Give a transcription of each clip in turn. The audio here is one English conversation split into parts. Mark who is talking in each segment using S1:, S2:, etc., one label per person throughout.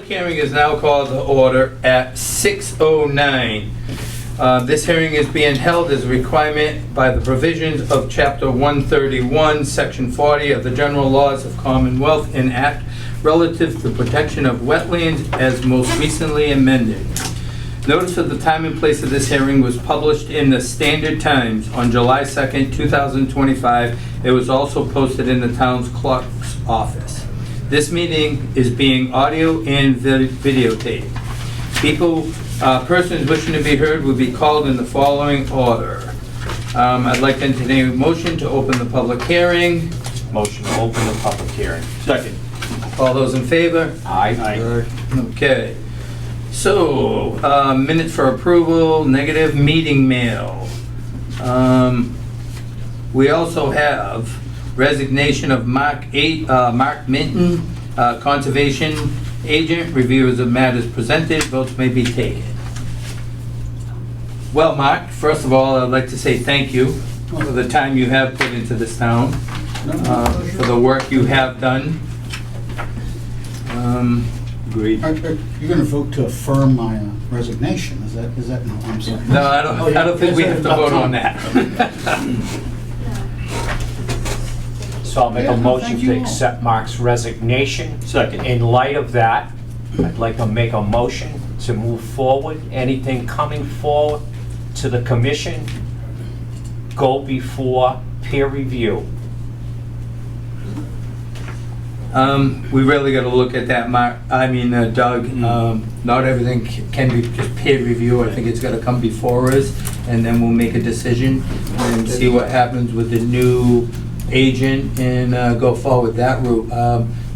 S1: hearing is now called to order at 6:09. This hearing is being held as a requirement by the provisions of Chapter 131, Section 40 of the General Laws of Commonwealth and Act relative to the protection of wetlands as most recently amended. Notice of the time and place of this hearing was published in the Standard Times on July 2nd, 2025. It was also posted in the town's clerk's office. This meeting is being audio and videotaped. Persons wishing to be heard will be called in the following order. I'd like to entertain a motion to open the public hearing.
S2: Motion to open the public hearing.
S3: Second.
S1: All those in favor?
S2: Aye.
S1: Okay. So, minutes for approval, negative meeting mail. We also have resignation of Mark Minton, Conservation Agent, reviewers of matters presented, votes may be taken. Well, Mark, first of all, I'd like to say thank you for the time you have put into this town, for the work you have done.
S3: Agreed.
S4: You're going to vote to affirm my resignation, is that, no, I'm sorry.
S1: No, I don't think we have to vote on that.
S2: So I'll make
S4: Yeah,
S2: a
S4: no,
S2: motion
S4: thank
S2: to
S4: you all.
S2: accept Mark's resignation.
S3: Second.
S2: In light of that, I'd like to make a motion to move forward. Anything coming forward to the commission, go before peer review.
S1: We really got to look at that, Doug. Not everything can be just peer review. I think it's got to come before us, and then we'll make a decision and see what happens with the new agent and go forward that route.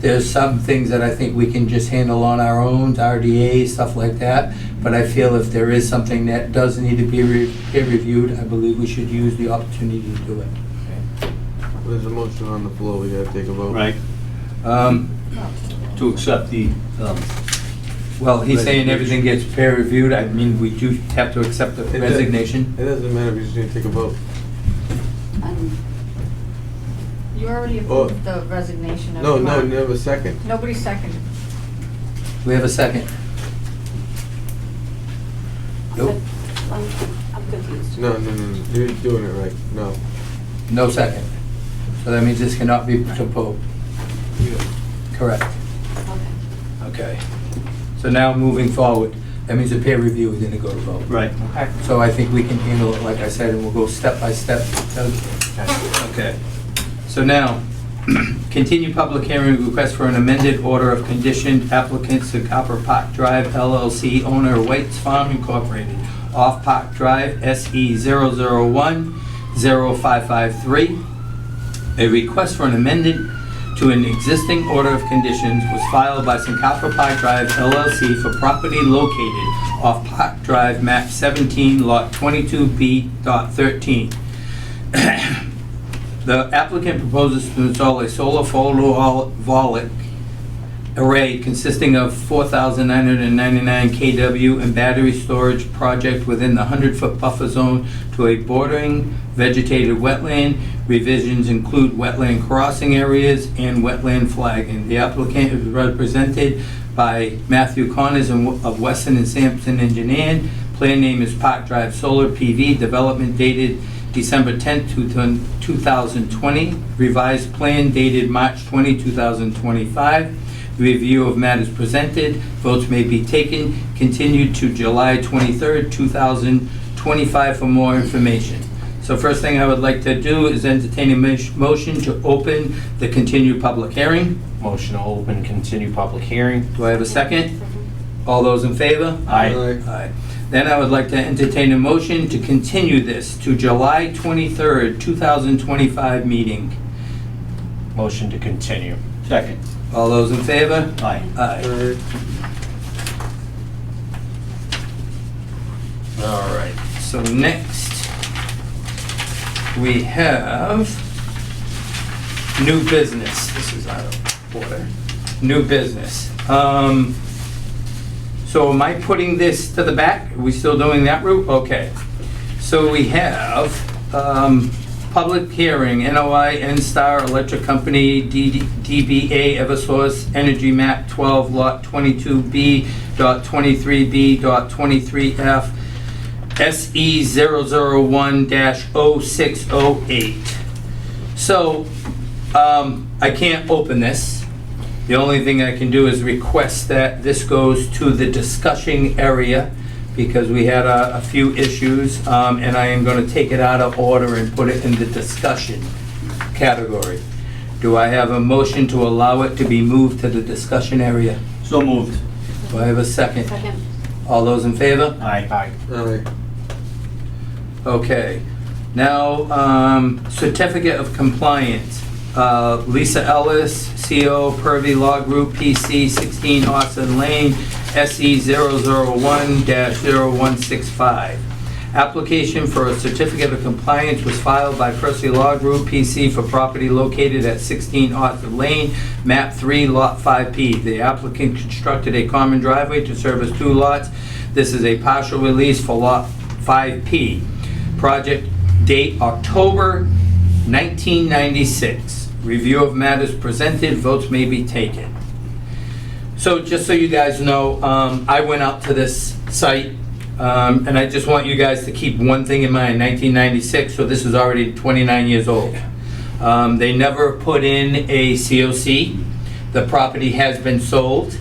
S1: There's some things that I think we can just handle on our own, RDA, stuff like that. But I feel if there is something that does need to be peer reviewed, I believe we should use the opportunity to do it.
S5: There's a motion on the floor, we gotta take a vote.
S3: Right. To accept the,
S1: Well, he's saying everything gets peer reviewed. I mean, we do have to accept the resignation.
S5: It doesn't matter, we just need to take a vote.
S6: You already approved the resignation of
S5: No,
S6: Mark.
S5: never second.
S6: Nobody seconded.
S1: We have a second. Nope,
S7: I'm confused.
S5: No, you're doing it right, no.
S1: no second. So that means this cannot be proposed. Correct.
S7: Okay.
S1: Okay. So now moving forward, that means the peer review is going to go to vote.
S3: right.
S2: Okay.
S1: So I think we can handle it, like I said, and we'll go step by step. Okay. So now, continue public hearing request for an amended order of conditioned applicants to Copper Park Drive LLC, owner White's Farm Incorporated, off Park Drive, SE 001-0553. A request for an amended to an existing order of conditions was filed by Copper Park Drive LLC for property located off Park Drive, map 17, lot 22B.13. The applicant proposes to install a solar photovoltaic array consisting of 4,999 kW and battery storage project within the 100-foot buffer zone to a bordering vegetated wetland. Revisions include wetland crossing areas and wetland flagging. The applicant is represented by Matthew Connors of Weston and Sampson Engineering. Plan name is Park Drive Solar PV. Development dated December 10th, 2020. Revised plan dated March 20, 2025. Review of matters presented. Votes may be taken. Continued to July 23rd, 2025 for more information. So first thing I would like to do is entertain a motion to open the continued public hearing.
S2: Motion to open, continue public hearing.
S1: Do I have a second? All those in favor?
S2: Aye.
S1: Aye. Then I would like to entertain a motion to continue this to July 23rd, 2025 meeting.
S2: Motion to continue.
S3: Second.
S1: All those in favor?
S3: Aye.
S1: Aye. All right, so next we have new business. This is out of order. New business. So am I putting this to the back? Are we still doing that route? Okay. So we have public hearing, NOI N-Star Electric Company, DBA Eversource Energy Map 12, Lot 22B.23B.23F, SE 001-0608. So, I can't open this. The only thing I can do is request that this goes to the discussion area, because we had a few issues, and I am going to take it out of order and put it in the discussion category. Do I have a motion to allow it to be moved to the discussion area?
S3: So moved.
S1: Do I have a second?
S7: Second.
S1: All those in favor?
S3: Aye.
S2: Aye.
S5: Aye.
S1: Okay. Now, certificate of compliance. Lisa Ellis, CO, Purvey Law Group, PC, 16 Austin Lane, SE 001-0165. Application for a certificate of compliance was filed by Percy Law Group, PC, for property located at 16 Austin Lane, map 3, lot 5P. The applicant constructed a common driveway to service 2 lots. This is a partial release for lot 5P. Project date October 1996. Review of matters presented, votes may be taken. So just so you guys know, I went out to this site, and I just want you guys to keep one thing in mind, 1996, so this is already 29 years old. They never put in a COC. The property has been sold.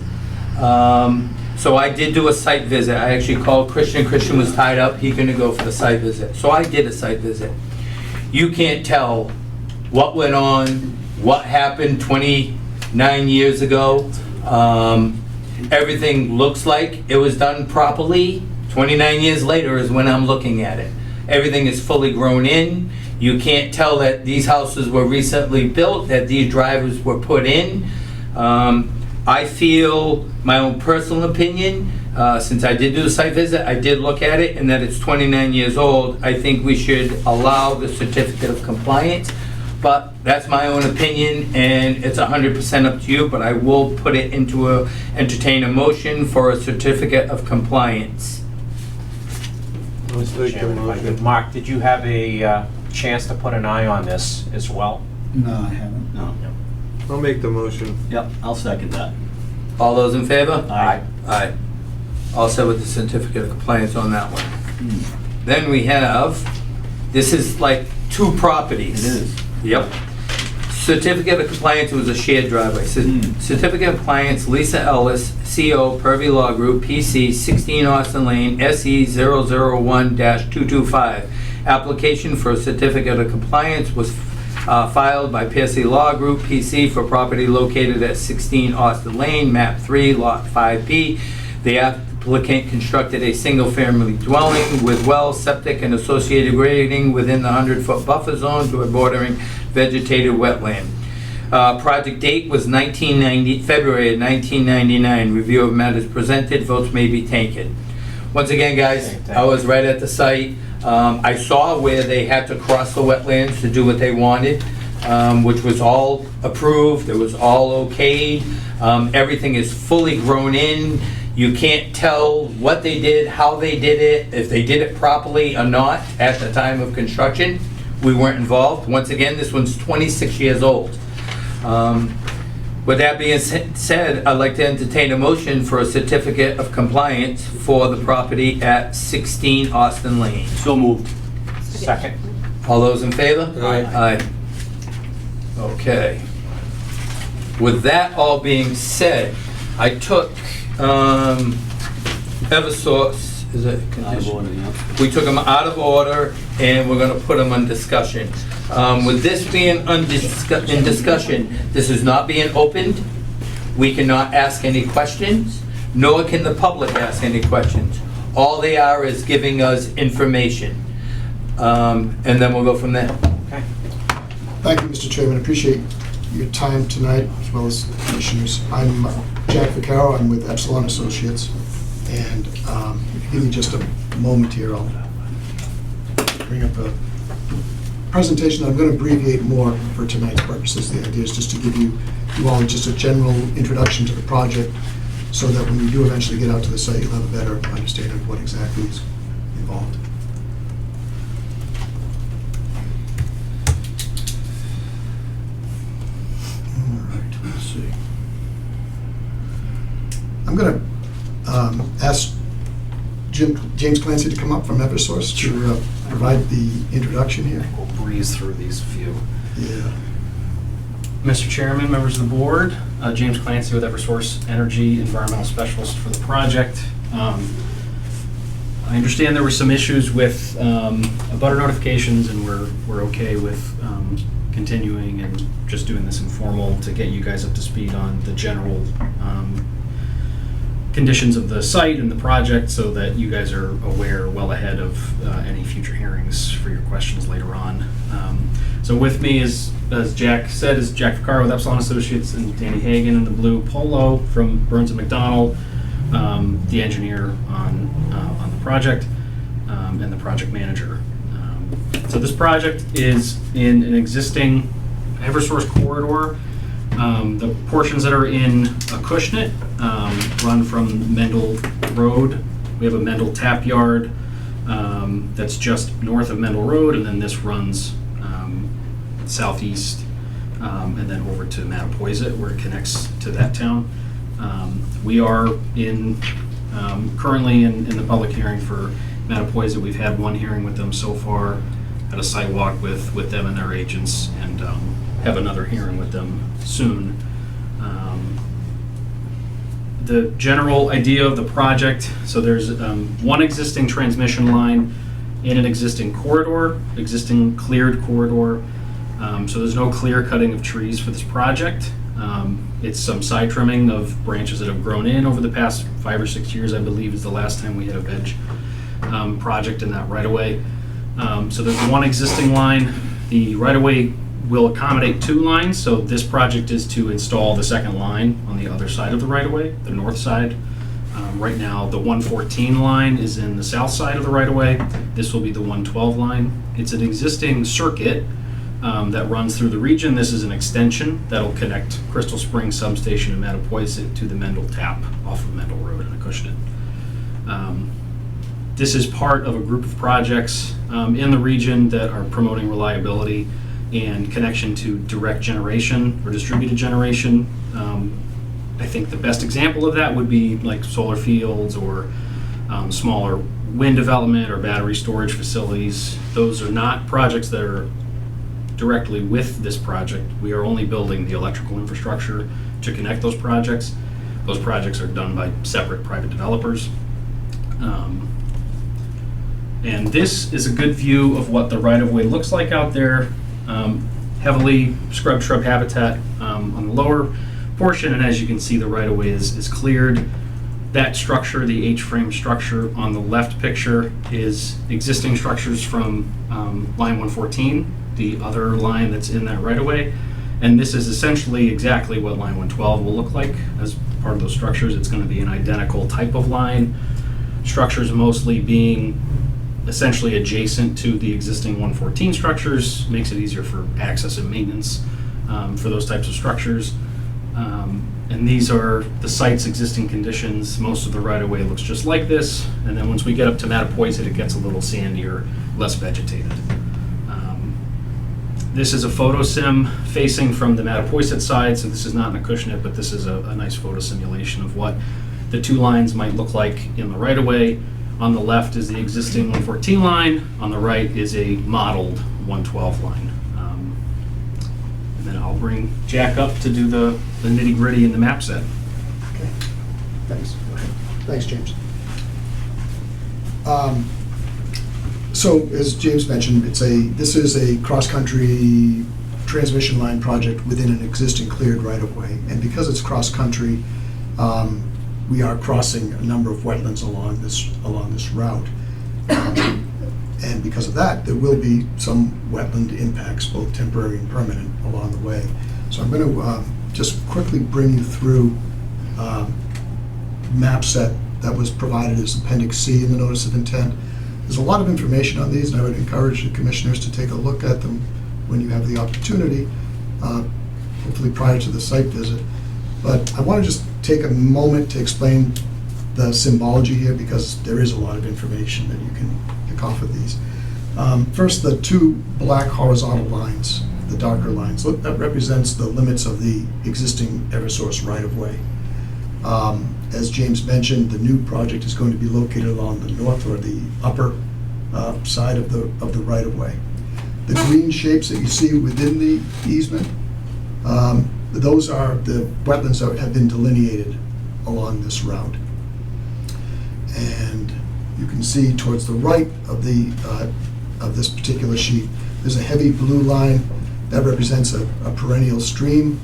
S1: So I did do a site visit. I actually called Christian. Christian was tied up. He couldn't go for the site visit. So I did a site visit. You can't tell what went on, what happened 29 years ago. Everything looks like it was done properly. 29 years later is when I'm looking at it. Everything is fully grown in. You can't tell that these houses were recently built, that these driveways were put in. I feel, my own personal opinion, since I did do the site visit, I did look at it, and that it's 29 years old, I think we should allow the certificate of compliance. But that's my own opinion, and it's 100% up to you, but I will put it into entertain a motion for a certificate of compliance.
S5: Let's
S2: Mr.
S5: take the
S2: Chairman, if I could.
S5: motion.
S2: Mark, did you have a chance to put an eye on this as well?
S4: No, I haven't.
S3: No.
S5: I'll make the motion.
S3: Yep, I'll second that.
S1: All those in favor?
S3: Aye.
S1: Aye. All set with the certificate of compliance on that one. Then we have, this is like 2 properties.
S3: It is.
S1: Yep. Certificate of compliance was a shared driveway. Certificate of compliance, Lisa Ellis, CO, Purvey Law Group, PC, 16 Austin Lane, SE 001-225. Application for a certificate of compliance was filed by Percy Law Group, PC, for property located at 16 Austin Lane, map 3, lot 5B. The applicant constructed a single-family dwelling with well, septic, and associated grading within the 100-foot buffer zone to a bordering vegetated wetland. Project date was February of 1999. Review of matters presented, votes may be taken. Once again, guys, I was right at the site. I saw where they had to cross the wetlands to do what they wanted, which was all approved, it was all okayed. Everything is fully grown in. You can't tell what they did, how they did it, if they did it properly or not at the time of construction. We weren't involved. Once again, this one's 26 years old. With that being said, I'd like to entertain a motion for a certificate of compliance for the property at 16 Austin Lane.
S3: So moved.
S2: Second.
S1: All those in favor?
S5: Aye.
S1: Aye. Okay. With that all being said, I took Eversource, is it
S3: Out of
S1: condition?
S3: order, yeah.
S1: We took them out of order, and we're gonna put them on discussion. With this being in discussion, this is not being opened. We cannot ask any questions, nor can the public ask any questions. All they are is giving us information. And then we'll go from there.
S2: Okay.
S8: Thank you, Mr. Chairman. Appreciate your time tonight, as well as commissioners. I'm Jack Vaccaro. I'm with Epsilon Associates. And if you give me just a moment here, I'll bring up a presentation. I'm going to abbreviate more for tonight's purposes. The idea is just to give you all just a general introduction to the project, so that when you do eventually get out to the site, you'll have a better understanding of what exactly is involved. I'm going to ask James Clancy to come up from Eversource to provide the introduction here.
S9: We'll breeze through these few.
S8: Yeah.
S9: Mr. Chairman, members of the board, James Clancy with Eversource Energy, Environmental Specialist for the project. I understand there were some issues with abutter notifications, and we're okay with continuing and just doing this informal to get you guys up to speed on the general conditions of the site and the project, so that you guys are aware well ahead of any future hearings for your questions later on. So with me is, as Jack said, is Jack Vaccaro with Epsilon Associates, and Danny Hagan in the blue polo from Burns and McDonnell, the engineer on the project, and the project manager. So this project is in an existing Eversource corridor. The portions that are in Acushnet run from Mendel Road. We have a Mendel tap yard that's just north of Mendel Road, and then this runs southeast and then over to Mattapoisett, where it connects to that town. We are currently in the public hearing for Mattapoisett. We've had one hearing with them so far, had a site walk with them and their agents, and have another hearing with them soon. The general idea of the project, so there's one existing transmission line in an existing corridor, existing cleared corridor. So there's no clear cutting of trees for this project. It's some side trimming of branches that have grown in over the past 5 or 6 years, I believe, is the last time we had a veg project in that right-of-way. So there's one existing line. The right-of-way will accommodate 2 lines, so this project is to install the second line on the other side of the right-of-way, the north side. Right now, the 114 line is in the south side of the right-of-way. This will be the 112 line. It's an existing circuit that runs through the region. This is an extension that'll connect Crystal Springs substation in Mattapoisett to the Mendel tap off of Mendel Road in Acushnet. This is part of a group of projects in the region that are promoting reliability and connection to direct generation or distributed generation. I think the best example of that would be like solar fields or smaller wind development or battery storage facilities. Those are not projects that are directly with this project. We are only building the electrical infrastructure to connect those projects. Those projects are done by separate private developers. And this is a good view of what the right-of-way looks like out there. Heavily scrub shrub habitat on the lower portion, and as you can see, the right-of-way is cleared. That structure, the H-frame structure on the left picture, is existing structures from line 114, the other line that's in that right-of-way. And this is essentially exactly what line 112 will look like as part of those structures. It's going to be an identical type of line. Structures mostly being essentially adjacent to the existing 114 structures, makes it easier for access and maintenance for those types of structures. And these are the site's existing conditions. Most of the right-of-way looks just like this. And then once we get up to Mattapoisett, it gets a little sandier, less vegetated. This is a photo sim facing from the Mattapoisett side, so this is not an Acushnet, but this is a nice photo simulation of what the 2 lines might look like in the right-of-way. On the left is the existing 114 line. On the right is a modeled 112 line. And then I'll bring Jack up to do the nitty-gritty in the map set.
S8: Okay, thanks. Thanks, James. So, as James mentioned, this is a cross-country transmission line project within an existing cleared right-of-way. And because it's cross-country, we are crossing a number of wetlands along this route. And because of that, there will be some wetland impacts, both temporary and permanent, along the way. So I'm going to just quickly bring you through map set that was provided as Appendix C in the Notice of Intent. There's a lot of information on these, and I would encourage the commissioners to take a look at them when you have the opportunity, hopefully prior to the site visit. But I want to just take a moment to explain the symbology here, because there is a lot of information that you can pick off of these. First, the 2 black horizontal lines, the darker lines, that represents the limits of the existing Eversource right-of-way. As James mentioned, the new project is going to be located along the north or the upper side of the right-of-way. The green shapes that you see within the easement, those are the wetlands that have been delineated along this route. And you can see towards the right of this particular sheet, there's a heavy blue line that represents a perennial stream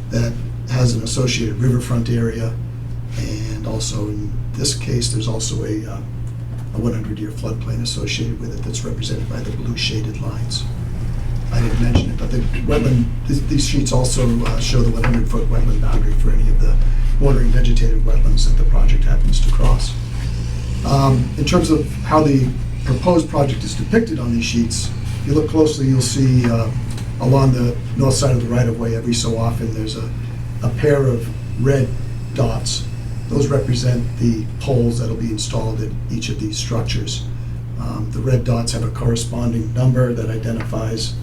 S8: that has an associated riverfront area. And also in this case, there's also a 100-year floodplain associated with it that's represented by the blue shaded lines. I didn't mention it, but the wetland, these sheets also show the 100-foot wetland boundary for any of the bordering vegetated wetlands that the project happens to cross. In terms of how the proposed project is depicted on these sheets, if you look closely, you'll see along the north side of the right-of-way every so often there's a pair of red dots. Those represent the poles that'll be installed at each of these structures. The red dots have a corresponding number that identifies,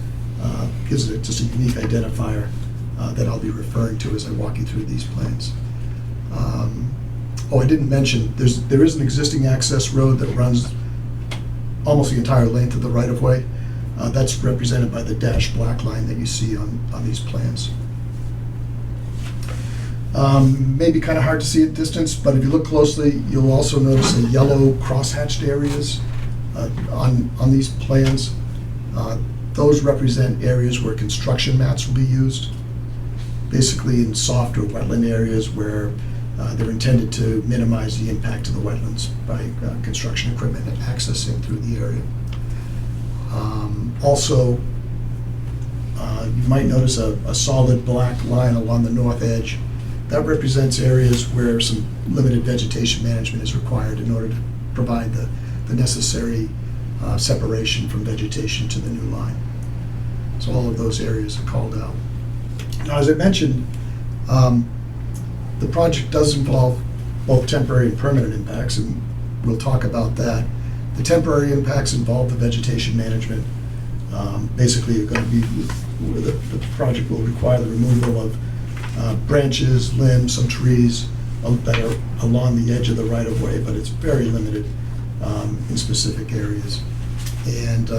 S8: gives it just a unique identifier that I'll be referring to as I walk you through these plans. I didn't mention, there is an existing access road that runs almost the entire length of the right-of-way. That's represented by the dashed black line that you see on these plans. Maybe kind of hard to see at distance, but if you look closely, you'll also notice the yellow cross-hatched areas on these plans. Those represent areas where construction mats will be used, basically in soft or wetland areas where they're intended to minimize the impact to the wetlands by construction equipment accessing through the area. Also, you might notice a solid black line along the north edge. That represents areas where some limited vegetation management is required in order to provide the necessary separation from vegetation to the new line. So all of those areas are called out. Now, as I mentioned, the project does involve both temporary and permanent impacts, and we'll talk about that. The temporary impacts involve the vegetation management. Basically, you're going to be, the project will require the removal of branches, limbs, some trees that are along the edge of the right-of-way, but it's very limited in specific areas. And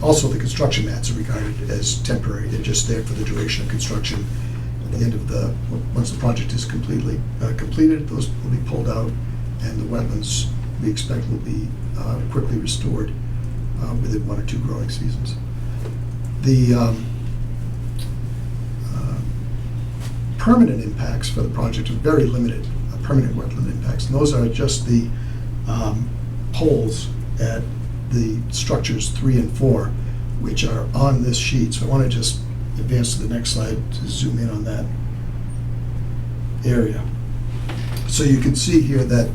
S8: also the construction mats are regarded as temporary. They're just there for the duration of construction. At the end of once the project is completely completed, those will be pulled out, and the wetlands we expect will be quickly restored within 1 or 2 growing seasons. The permanent impacts for the project are very limited, permanent wetland impacts. And those are just the poles at the structures 3 and 4, which are on this sheet. So I want to just advance to the next slide to zoom in on that area. So you can see here that,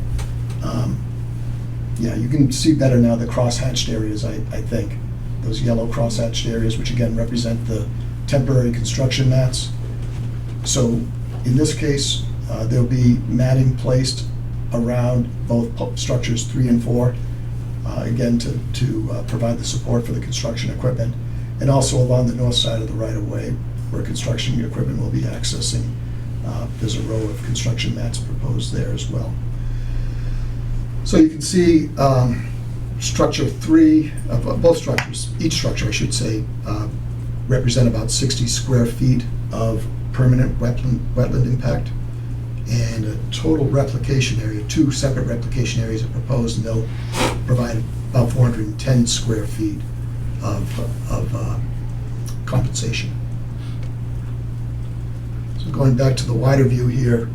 S8: you can see better now the cross-hatched areas, I think. Those yellow cross-hatched areas, which again represent the temporary construction mats. So in this case, there'll be matting placed around both structures 3 and 4, again to provide the support for the construction equipment, and also along the north side of the right-of-way where construction equipment will be accessing. There's a row of construction mats proposed there as well. So you can see structure 3, both structures, each structure I should say, represent about 60 square feet of permanent wetland impact, and a total replication area, 2 separate replication areas are proposed, and they'll provide about 410 square feet of compensation. So going back to the wider view here,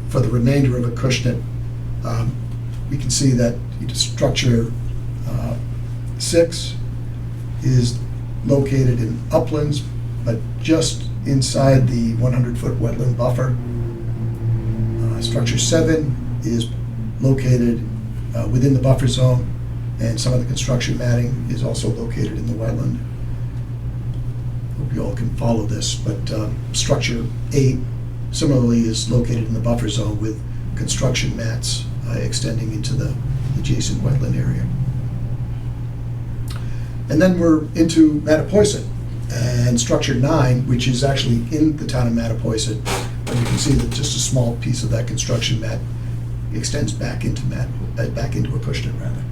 S8: for the remainder of Acushnet, we can see that structure 6 is located in uplands, but just inside the 100-foot wetland buffer. Structure 7 is located within the buffer zone, and some of the construction matting is also located in the wetland. Hope you all can follow this, but structure 8 similarly is located in the buffer zone with construction mats extending into the adjacent wetland area. And then we're into Mattapoisett, and structure 9, which is actually in the town of Mattapoisett, but And you can see that just a small piece of that construction mat extends back into Acushnet rather.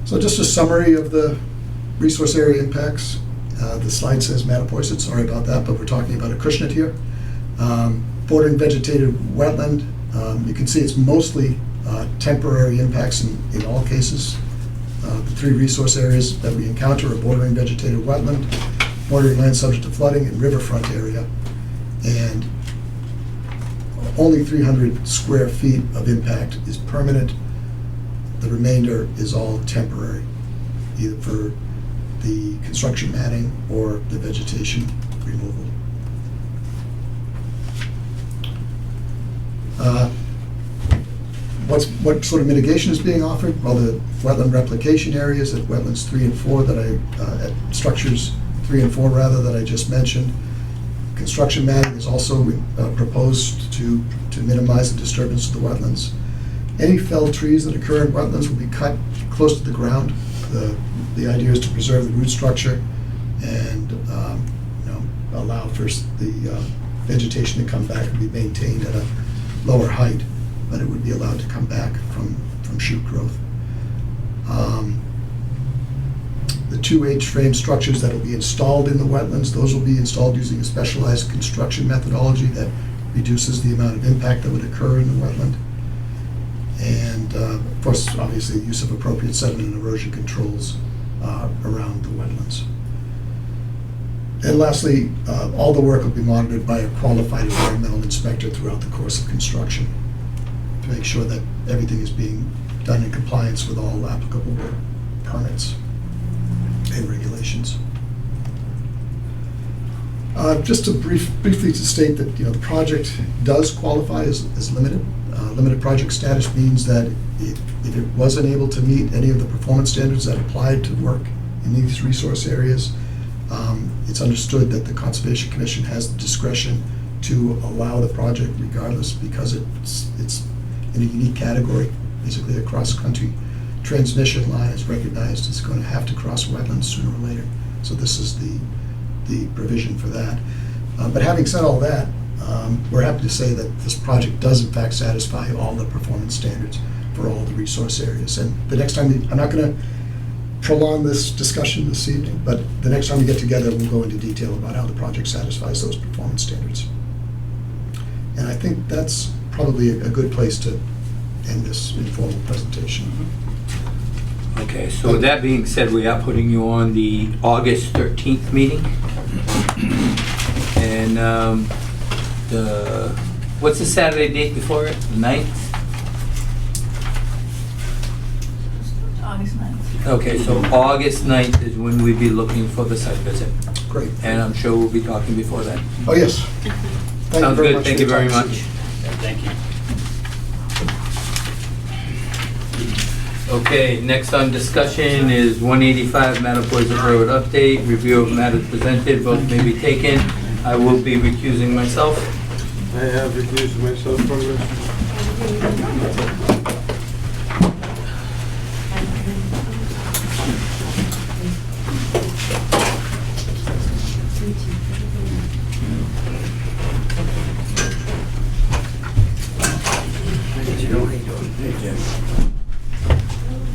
S8: So just a summary of the resource area impacts. The slide says Mattapoisett, sorry about that, but we're talking about Acushnet here. Bordering vegetated wetland, you can see it's mostly temporary impacts in all cases. The three resource areas that we encounter are bordering vegetated wetland, bordering land subject to flooding, and riverfront area. And only 300 square feet of impact is permanent. The remainder is all temporary, either for the construction matting or the vegetation removal. What sort of mitigation is being offered? Well, the wetland replication areas at wetlands 3 and 4 at structures 3 and 4 rather that I just mentioned. Construction matting is also proposed to minimize the disturbance of the wetlands. Any felled trees that occur in wetlands will be cut close to the ground. The idea is to preserve the root structure and allow for the vegetation to come back and be maintained at a lower height, but it would be allowed to come back from shoot growth. The 2 H-frame structures that will be installed in the wetlands, those will be installed using a specialized construction methodology that reduces the amount of impact that would occur in the wetland. And of course, obviously, the use of appropriate sediment and erosion controls around the wetlands. And lastly, all the work will be monitored by a qualified environmental inspector throughout the course of construction to make sure that everything is being done in compliance with all applicable permits and regulations. Just to briefly to state that the project does qualify as limited. Limited project status means that if it wasn't able to meet any of the performance standards that applied to work in these resource areas, it's understood that the Conservation Commission has the discretion to allow the project regardless, because it's in a unique category. Basically, a cross-country transmission line is recognized as going to have to cross wetlands sooner or later. So this is the provision for that. But having said all that, we're happy to say that this project does in fact satisfy all the performance standards for all the resource areas. And the next time, I'm not going to prolong this discussion this evening, but the next time we get together, we'll go into detail about how the project satisfies those performance standards. And I think that's probably a good place to end this informal presentation.
S1: Okay, so with that being said, we are putting you on the August 13th meeting. And what's the Saturday date before it? The 9th?
S6: August 9th.
S1: Okay, so August 9th is when we'd be looking for the site visit.
S8: Great.
S1: And I'm sure we'll be talking before then.
S8: Oh, yes. Thank
S1: Sounds
S8: you very
S1: good,
S8: much
S1: thank
S8: for
S1: you
S8: your
S1: very
S8: time
S1: much.
S8: this evening.
S3: Thank you.
S1: Okay, next on discussion is 185 Mattapoisett Road update, review of matters presented, votes may be taken. I will be recusing myself.
S5: I have recused myself from this.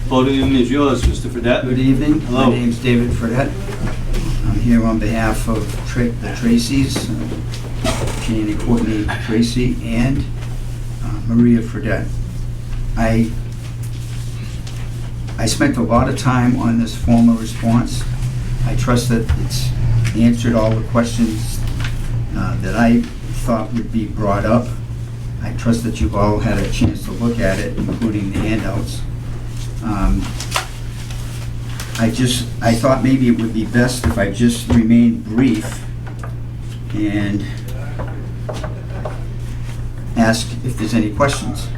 S3: Podium is yours, Mr. Fredette.
S10: Good evening.
S3: Hello.
S10: My name's David Fredette. I'm here on behalf of the Tracys, Jane and Courtney Tracy, and Maria Fredette. I spent a lot of time on this formal response. I trust that it's answered all the questions that I thought would be brought up. I trust that you've all had a chance to look at it, including the handouts. I thought maybe it would be best if I just remained brief and ask if there's any questions.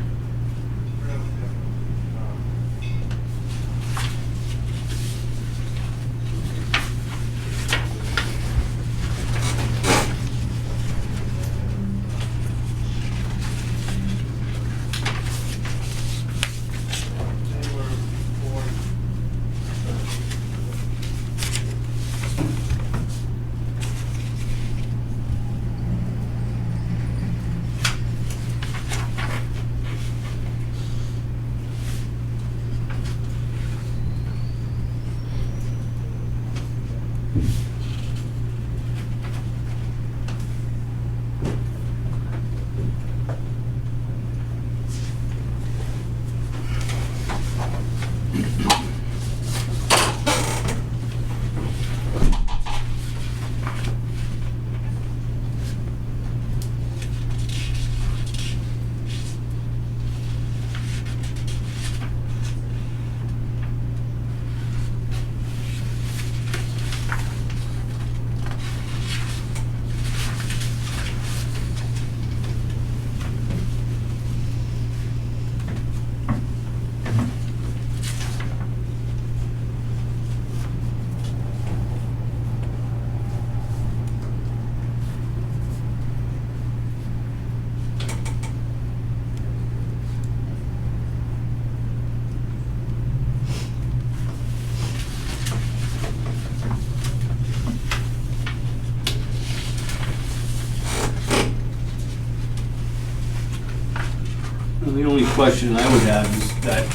S3: question I would have is that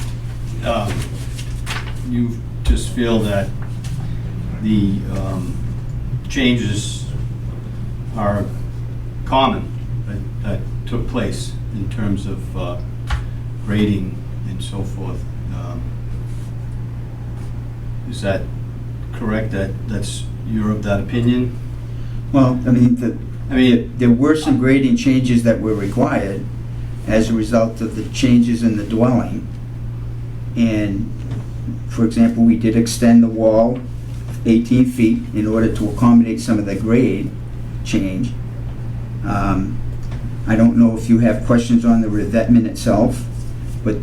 S3: you just feel that the changes are common that took place in terms of grading and so forth. Is that correct? You're of that opinion?
S10: Well, I mean, there were some grading changes that were required as a result of the changes in the dwelling. And, for example, we did extend the wall 18 feet in order to accommodate some of the grade change. I don't know if you have questions on the revetment itself, but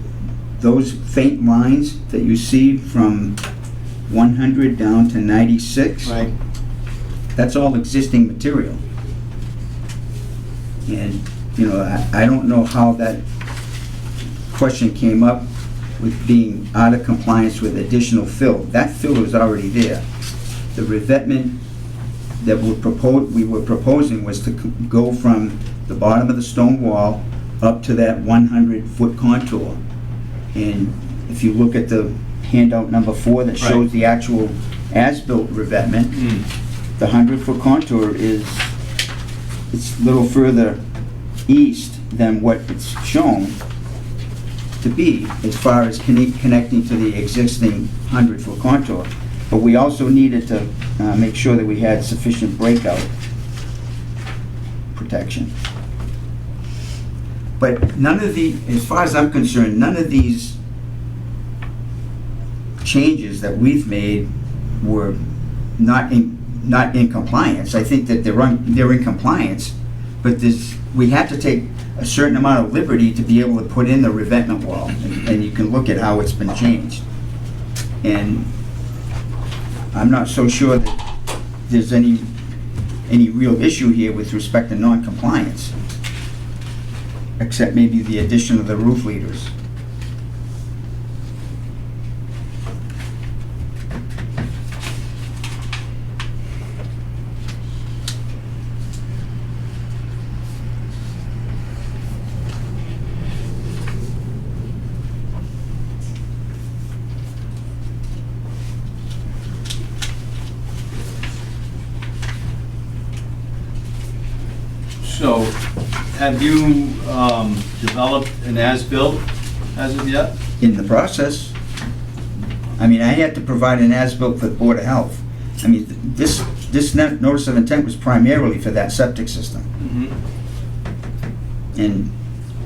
S10: those faint lines that you see from 100 down to 96,
S3: Right.
S10: that's all existing material. And, you know, I don't know how that question came up with being out of compliance with additional fill. That fill is already there. The revetment that we were proposing was to go from the bottom of the stone wall up to that 100-foot contour. And if you look at the handout number 4 that shows
S3: Right.
S10: the actual as-built revetment, the 100-foot contour it's a little further east than what it's shown to be as far as connecting to the existing 100-foot contour. But we also needed to make sure that we had sufficient breakout protection. But none of as far as I'm concerned, none of these changes that we've made were not in compliance. I think that they're in compliance, but we had to take a certain amount of liberty to be able to put in the revetment wall, and you can look at how it's been changed. And I'm not so sure that there's any real issue here with respect to non-compliance, except maybe the addition of the roof leaders.
S3: So, have you developed an as-built as of yet?
S10: In the process, I mean, I had to provide an as-built for the Board of Health. I mean, this notice of intent was primarily for that septic system. And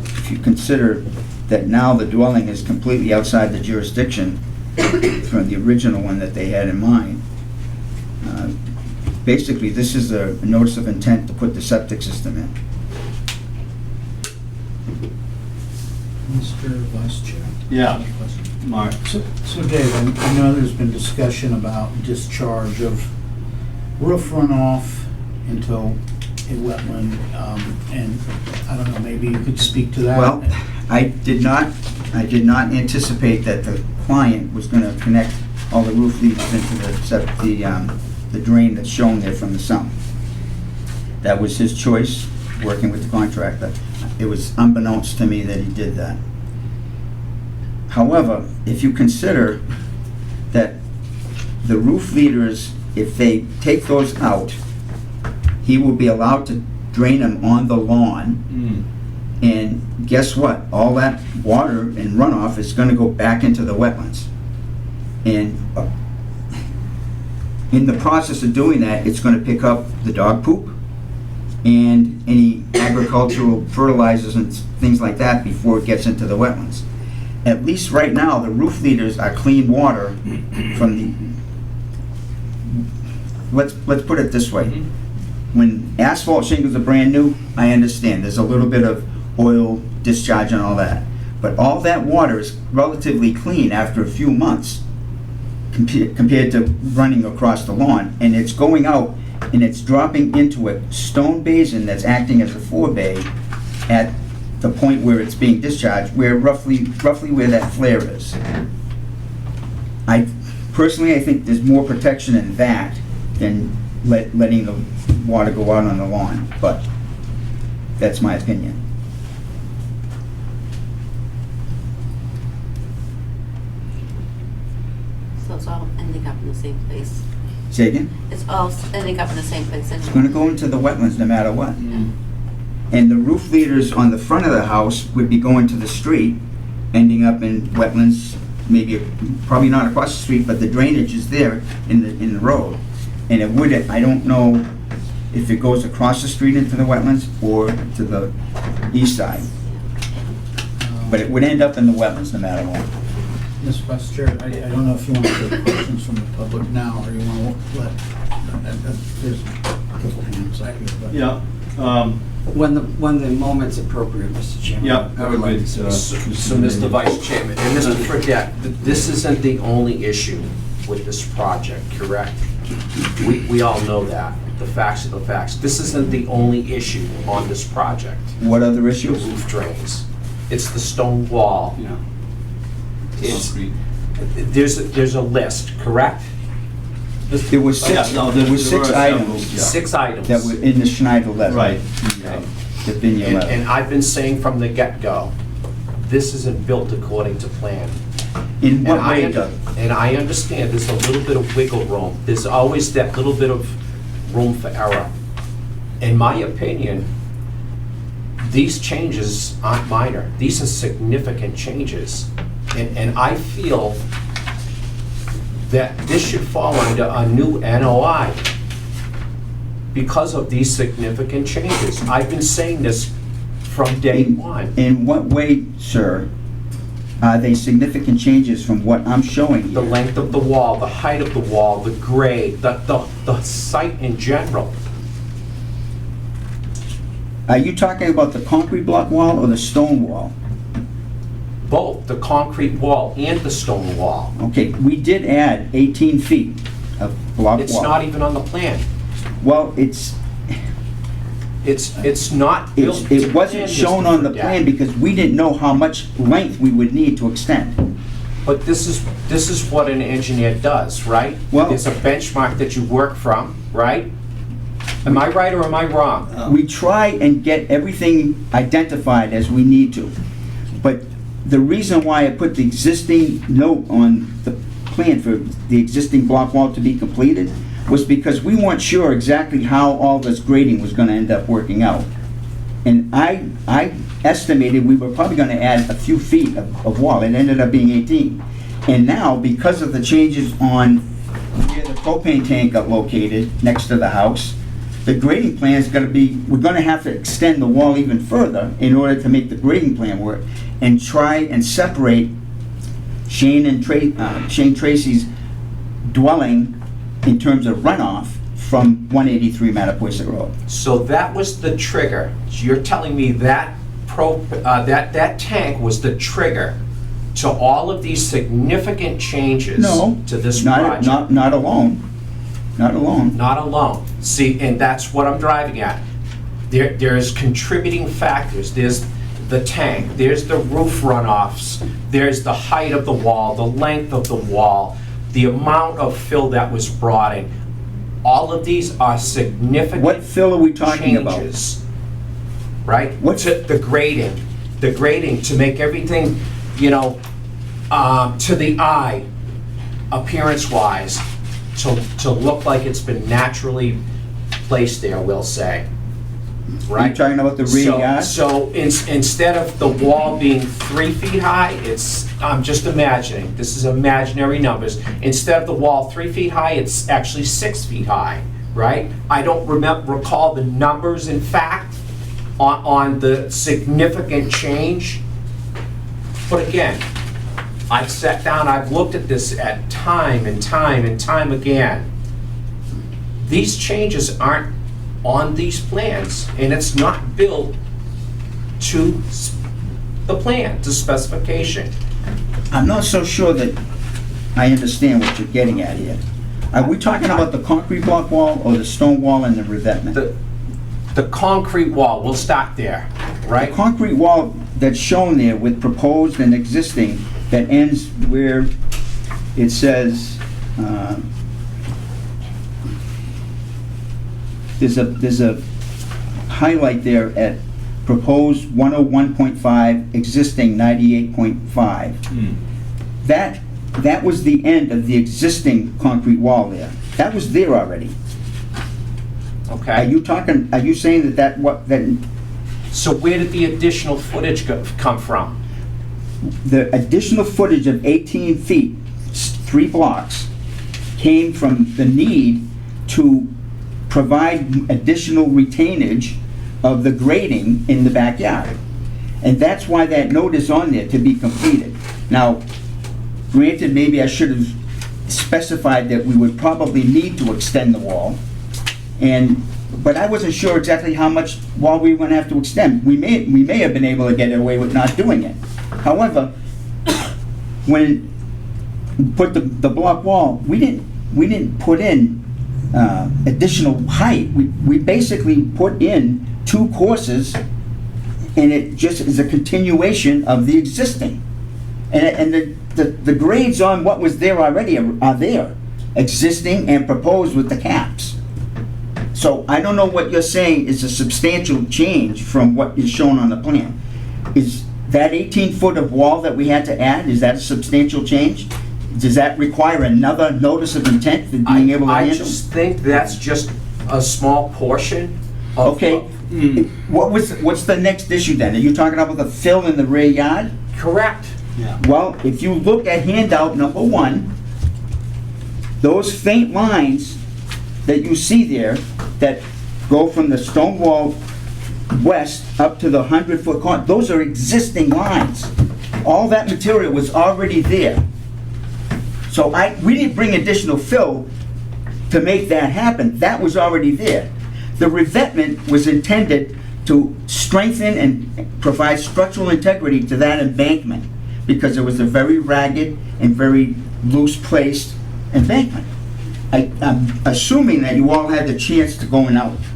S10: if you consider that now the dwelling is completely outside the jurisdiction from the original one that they had in mind, basically this is a notice of intent to put the septic system in.
S4: Mr. Vice Chair?
S3: Yeah. Mark?
S4: So Dave, I know there's been discussion about discharge of roof runoff into a wetland, and I don't know, maybe you could speak to that?
S10: Well, I did not anticipate that the client was gonna connect all the roof leads into the drain that's shown there from the sump. That was his choice, working with the contractor. It was unbeknownst to me that he did that. However, if you consider that the roof leaders, if they take those out, he will be allowed to drain them on the lawn. And guess what? All that water and runoff is gonna go back into the wetlands. And in the process of doing that, it's gonna pick up the dog poop and any agricultural fertilizers and things like that before it gets into the wetlands. At least right now, the roof leaders are clean water from the, let's put it this way. When asphalt shingles are brand new, I understand, there's a little bit of oil discharge and all that. But all that water is relatively clean after a few months compared to running across the lawn. And it's going out and it's dropping into a stone basin that's acting as a forebay at the point where it's being discharged, where roughly where that flare is. Personally, I think there's more protection in that than letting the water go out on the lawn, but that's my opinion.
S7: ending up in the same place.
S10: Say again?
S7: It's all ending up in the same place
S10: It's
S7: anyway.
S10: gonna go into the wetlands no matter what. And the roof leaders on the front of the house would be going to the street, ending up in wetlands, maybe, probably not across the street, but the drainage is there in the road. And it would, I don't know if it goes across the street into the wetlands or to the east side. But it would end up in the wetlands no matter what.
S4: Ms. Vice Chair, I don't know if you want to take questions from the public now, or you want to let, there's a couple hands out here, but.
S3: Yeah,
S11: When the moment's appropriate, Mr. Chairman.
S3: yeah.
S11: I would like to say.
S2: So, Mr. Vice Chairman, and Mr. Fredette, this isn't the only issue with this project, correct? We all know that. The facts are the facts. This isn't the only issue on this project.
S10: What other
S2: The
S10: issues?
S2: roof drains. It's the stone wall.
S3: Yeah.
S2: It's, there's a list, correct?
S10: There was six,
S3: Yeah, no,
S10: there was
S3: there
S10: six
S3: were
S10: items
S3: several, yeah.
S2: 6 items.
S10: that were in the Schneider letter.
S3: Right.
S10: The Vineyard
S2: And
S10: letter.
S2: I've been saying from the get-go, this isn't built according to plan.
S10: In
S2: And
S10: what
S2: I,
S10: way, Doug?
S2: and I understand there's a little bit of wiggle room. There's always that little bit of room for error. In my opinion, these changes aren't minor. These are significant changes. And I feel that this should fall under a new NOI because of these significant changes. I've been saying this from day one.
S10: In what way, sir, are they significant changes from what I'm showing
S2: The
S10: here?
S2: length of the wall, the height of the wall, the grade, the site in general.
S10: Are you talking about the concrete block wall or the stone wall?
S2: Both the concrete wall and the stone wall.
S10: Okay, we did add 18 feet of block wall.
S2: It's not even on the plan.
S10: Well, it's
S2: not built to
S10: it wasn't
S2: plan,
S10: shown
S2: Mr.
S10: on the
S2: Fredette.
S10: plan because we didn't know how much length we would need to extend.
S2: But this is what an engineer does, right?
S10: Well-
S2: There's a benchmark that you work from, right? Am I right or am I wrong?
S10: We try and get everything identified as we need to. But the reason why I put the existing note on the plan for the existing block wall to be completed was because we weren't sure exactly how all this grading was gonna end up working out. And I estimated we were probably gonna add a few feet of wall. It ended up being 18. And now, because of the changes on where the propane tank got located next to the house, the grading plan is gonna be, we're gonna have to extend the wall even further in order to make the grading plan work and try and separate Shane Tracy's dwelling in terms of runoff from 183 Mattapoisett Road.
S2: So that was the trigger. You're telling me that that tank was the trigger to all of these significant changes
S10: No,
S2: to this
S10: not,
S2: project?
S10: not alone, not alone.
S2: Not alone. See, and that's what I'm driving at. There's contributing factors. There's the tank, there's the roof runoffs, there's the height of the wall, the length of the wall, the amount of fill that was brought in. All of these are significant
S10: What fill are we talking about?
S2: changes, right?
S10: What's-
S2: The grading to make everything, you know, to the eye, appearance-wise, to look like it's been naturally placed there, we'll say.
S10: Are
S2: Right?
S10: you talking about the rear yard?
S2: So instead of the wall being 3 feet high, I'm just imagining, this is imaginary numbers. Instead of the wall 3 feet high, it's actually 6 feet high, right? I don't recall the numbers, in fact, on the significant change. But again, I've sat down, I've looked at this at time and time and time again. These changes aren't on these plans, and it's not built to the plan, to specification.
S10: I'm not so sure that I understand what you're getting at here. Are we talking about the concrete block wall or the stone wall and the revetment?
S2: The concrete wall, we'll start there,
S10: The
S2: right?
S10: concrete wall that's shown there with proposed and existing that ends where it says, there's a highlight there at proposed 101.5, existing 98.5. That that was the end of the existing concrete wall there. That was there already. Are
S2: Okay?
S10: you saying that
S2: So where did the additional footage come from?
S10: the additional footage of 18 feet, 3 blocks, came from the need to provide additional retainage of the grading in the backyard. And that's why that note is on there, to be completed. Now, granted, maybe I should have specified that we would probably need to extend the wall, but I wasn't sure exactly how much wall we were gonna have to extend. We may have been able to get away with not doing it. However, when we put the block wall, we didn't put in additional height. We basically put in 2 courses, and it just is a continuation of the existing. And the grades on what was there already are there, existing and proposed with the caps. So I don't know what you're saying is a substantial change from what is shown on the plan. Is that 18 foot of wall that we had to add, is that a substantial change? Does that require another notice of intent for being able to
S2: I
S10: handle?
S2: just think that's just a small portion of.
S10: Okay, what's the next issue then? Are you talking about the fill in the rear yard?
S2: Correct.
S10: Well, if you look at handout number 1, those faint lines that you see there that go from the stone wall west up to the 100-foot corner, those are existing lines. All that material was already there. So we didn't bring additional fill to make that happen. That was already there. The revetment was intended to strengthen and provide structural integrity to that embankment, because it was a very ragged and very loose-placed embankment. I'm assuming that you all had the chance to go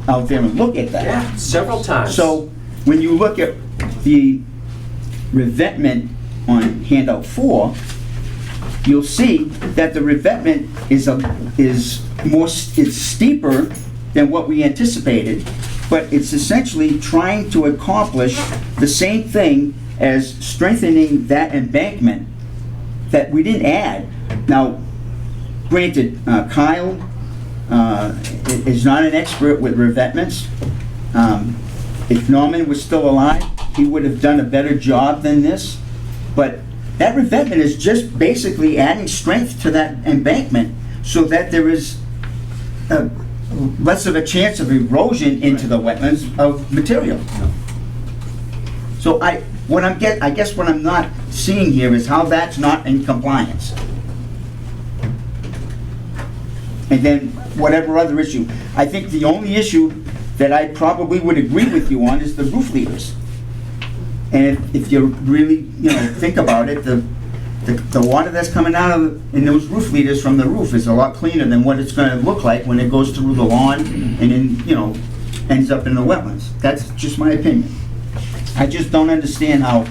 S10: out there and look at that.
S2: Yeah, several times.
S10: So when you look at the revetment on handout 4, you'll see that the revetment is steeper than what we anticipated, but it's essentially trying to accomplish the same thing as strengthening that embankment that we didn't add. Now, granted, Kyle is not an expert with revetments. If Norman was still alive, he would have done a better job than this. But that revetment is just basically adding strength to that embankment so that there is less of a chance of erosion into the wetlands of material. So I guess what I'm not seeing here is how that's not in compliance. And then whatever other issue. I think the only issue that I probably would agree with you on is the roof leaders. And if you really, think about it, the water that's coming out in those roof leaders from the roof is a lot cleaner than what it's gonna look like when it goes through the lawn and then, ends up in the wetlands. That's just my opinion. I just don't understand how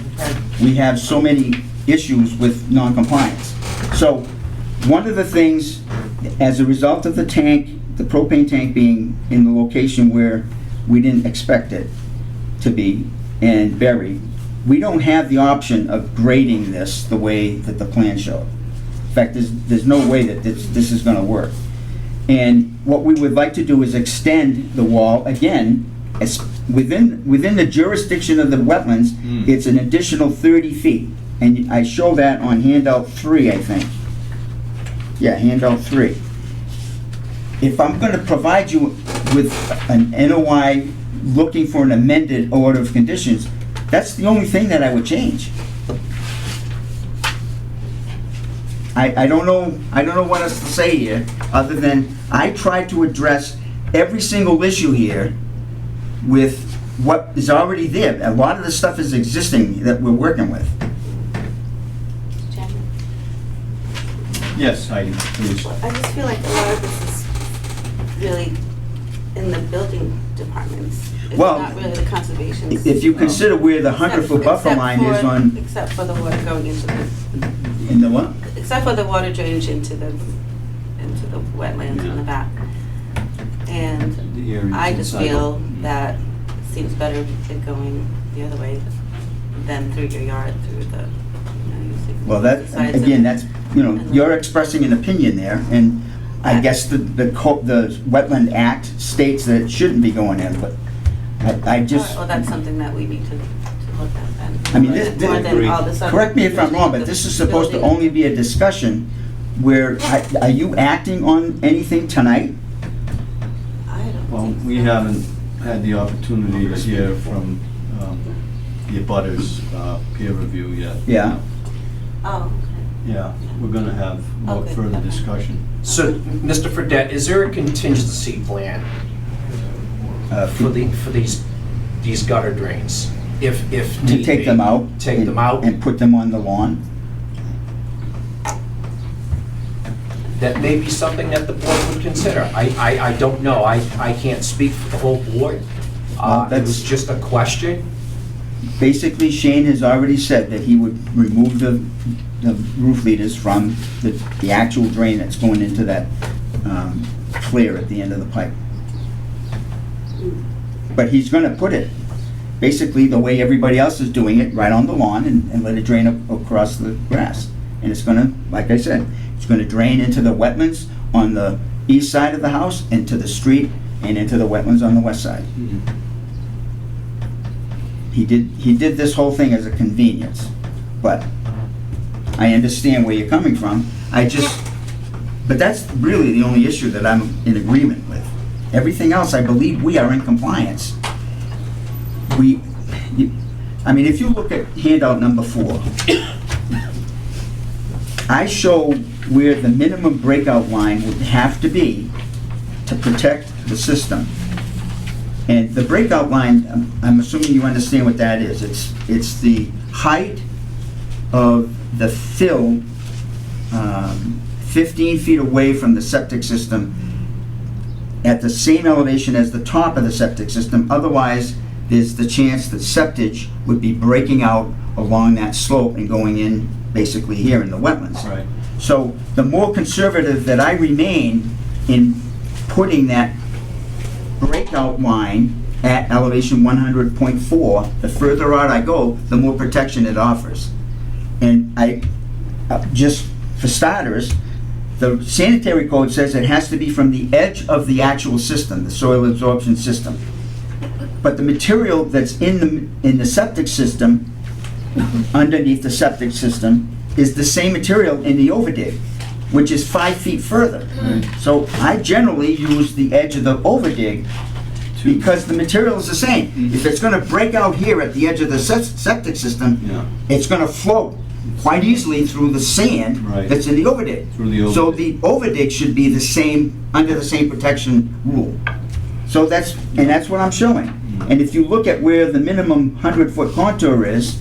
S10: we have so many issues with non-compliance. So, one of the things, as a result of the propane tank being in the location where we didn't expect it to be and buried, we don't have the option of grading this the way that the plan showed. In fact, there's no way that this is gonna work. And what we would like to do is extend the wall again, as within the jurisdiction of the wetlands, it's an additional 30 feet. And I show that on handout 3, I think. Yeah, handout 3. If I'm gonna provide you with an NOI looking for an amended order of conditions, that's the only thing that I would change. I don't know what else to say here, other than I tried to address every single issue here with what is already there. A lot of the stuff is existing that we're working with.
S7: Chairman,
S3: Yes, Heidi, please.
S7: I just feel like a lot of this is really in the building departments. It's
S10: Well,
S7: not really the conservation.
S10: If you consider where the 100-foot buffer line is on,
S7: Except for the water going into the,
S10: in the what?
S7: except for the water drainage into the wetlands in the back. And
S3: The areas
S7: I just
S3: inside.
S7: feel that it seems better than going the other way than through your yard, through the, using
S10: Well, that,
S7: sides of-
S10: again, that's you know, you're expressing an opinion there, and I guess the Wetland Act states that it shouldn't be going in, but I just,
S7: Well, that's something that we need to look at then.
S10: I mean, this,
S7: More than all this other
S10: correct me if I'm wrong, but
S7: the
S10: this is supposed to
S7: building.
S10: only be a discussion where, are you acting on anything tonight?
S7: I don't
S3: Well,
S7: think so.
S3: we haven't had the opportunity to hear from the abutters peer review yet.
S10: Yeah.
S7: Oh, okay.
S3: Yeah, we're gonna have more
S7: Okay.
S3: further discussion.
S2: So, Mr. Fredette, is there a contingency plan for these gutter drains? If
S10: To
S2: need
S10: take
S2: be?
S10: them out?
S2: Take them out?
S10: And put them on the lawn?
S2: That may be something that the board would consider. I don't know. I can't speak for the whole board.
S10: Well,
S2: It
S10: that's-
S2: was just a question.
S10: Basically, Shane has already said that he would remove the roof leaders from the actual drain that's going into that clear at the end of the pipe. But he's gonna put it, basically, the way everybody else is doing it, right on the lawn and let it drain across the grass. And it's gonna, like I said, it's gonna drain into the wetlands on the east side of the house, into the street, and into the wetlands on the west side. He did this whole thing as a convenience, but I understand where you're coming from. But that's really the only issue that I'm in agreement with. Everything else, I believe we are in compliance. I mean, if you look at handout number 4, I show where the minimum breakout line would have to be to protect the system. And the breakout line, I'm assuming you understand what that is. It's the height of the fill 15 feet away from the septic system at the same elevation as the top of the septic system. Otherwise, there's the chance that septage would be breaking out along that slope and going in basically here in the wetlands.
S3: Right.
S10: So the more conservative that I remain in putting that breakout line at elevation 100.4, the further out I go, the more protection it offers. And just for starters, the sanitary code says it has to be from the edge of the actual system, the soil absorption system. But the material that's in the septic system, underneath the septic system, is the same material in the overdig, which is 5 feet further. So I generally use the edge of the overdig because the material is the same. If it's gonna break out here at the edge of the septic system,
S3: Yeah.
S10: it's gonna float quite easily through the sand
S3: Right.
S10: that's in the overdig.
S3: Through the
S10: So
S3: overdig.
S10: the overdig should be the same, under the same protection rule. So that's what I'm showing. And if you look at where the minimum 100-foot contour is,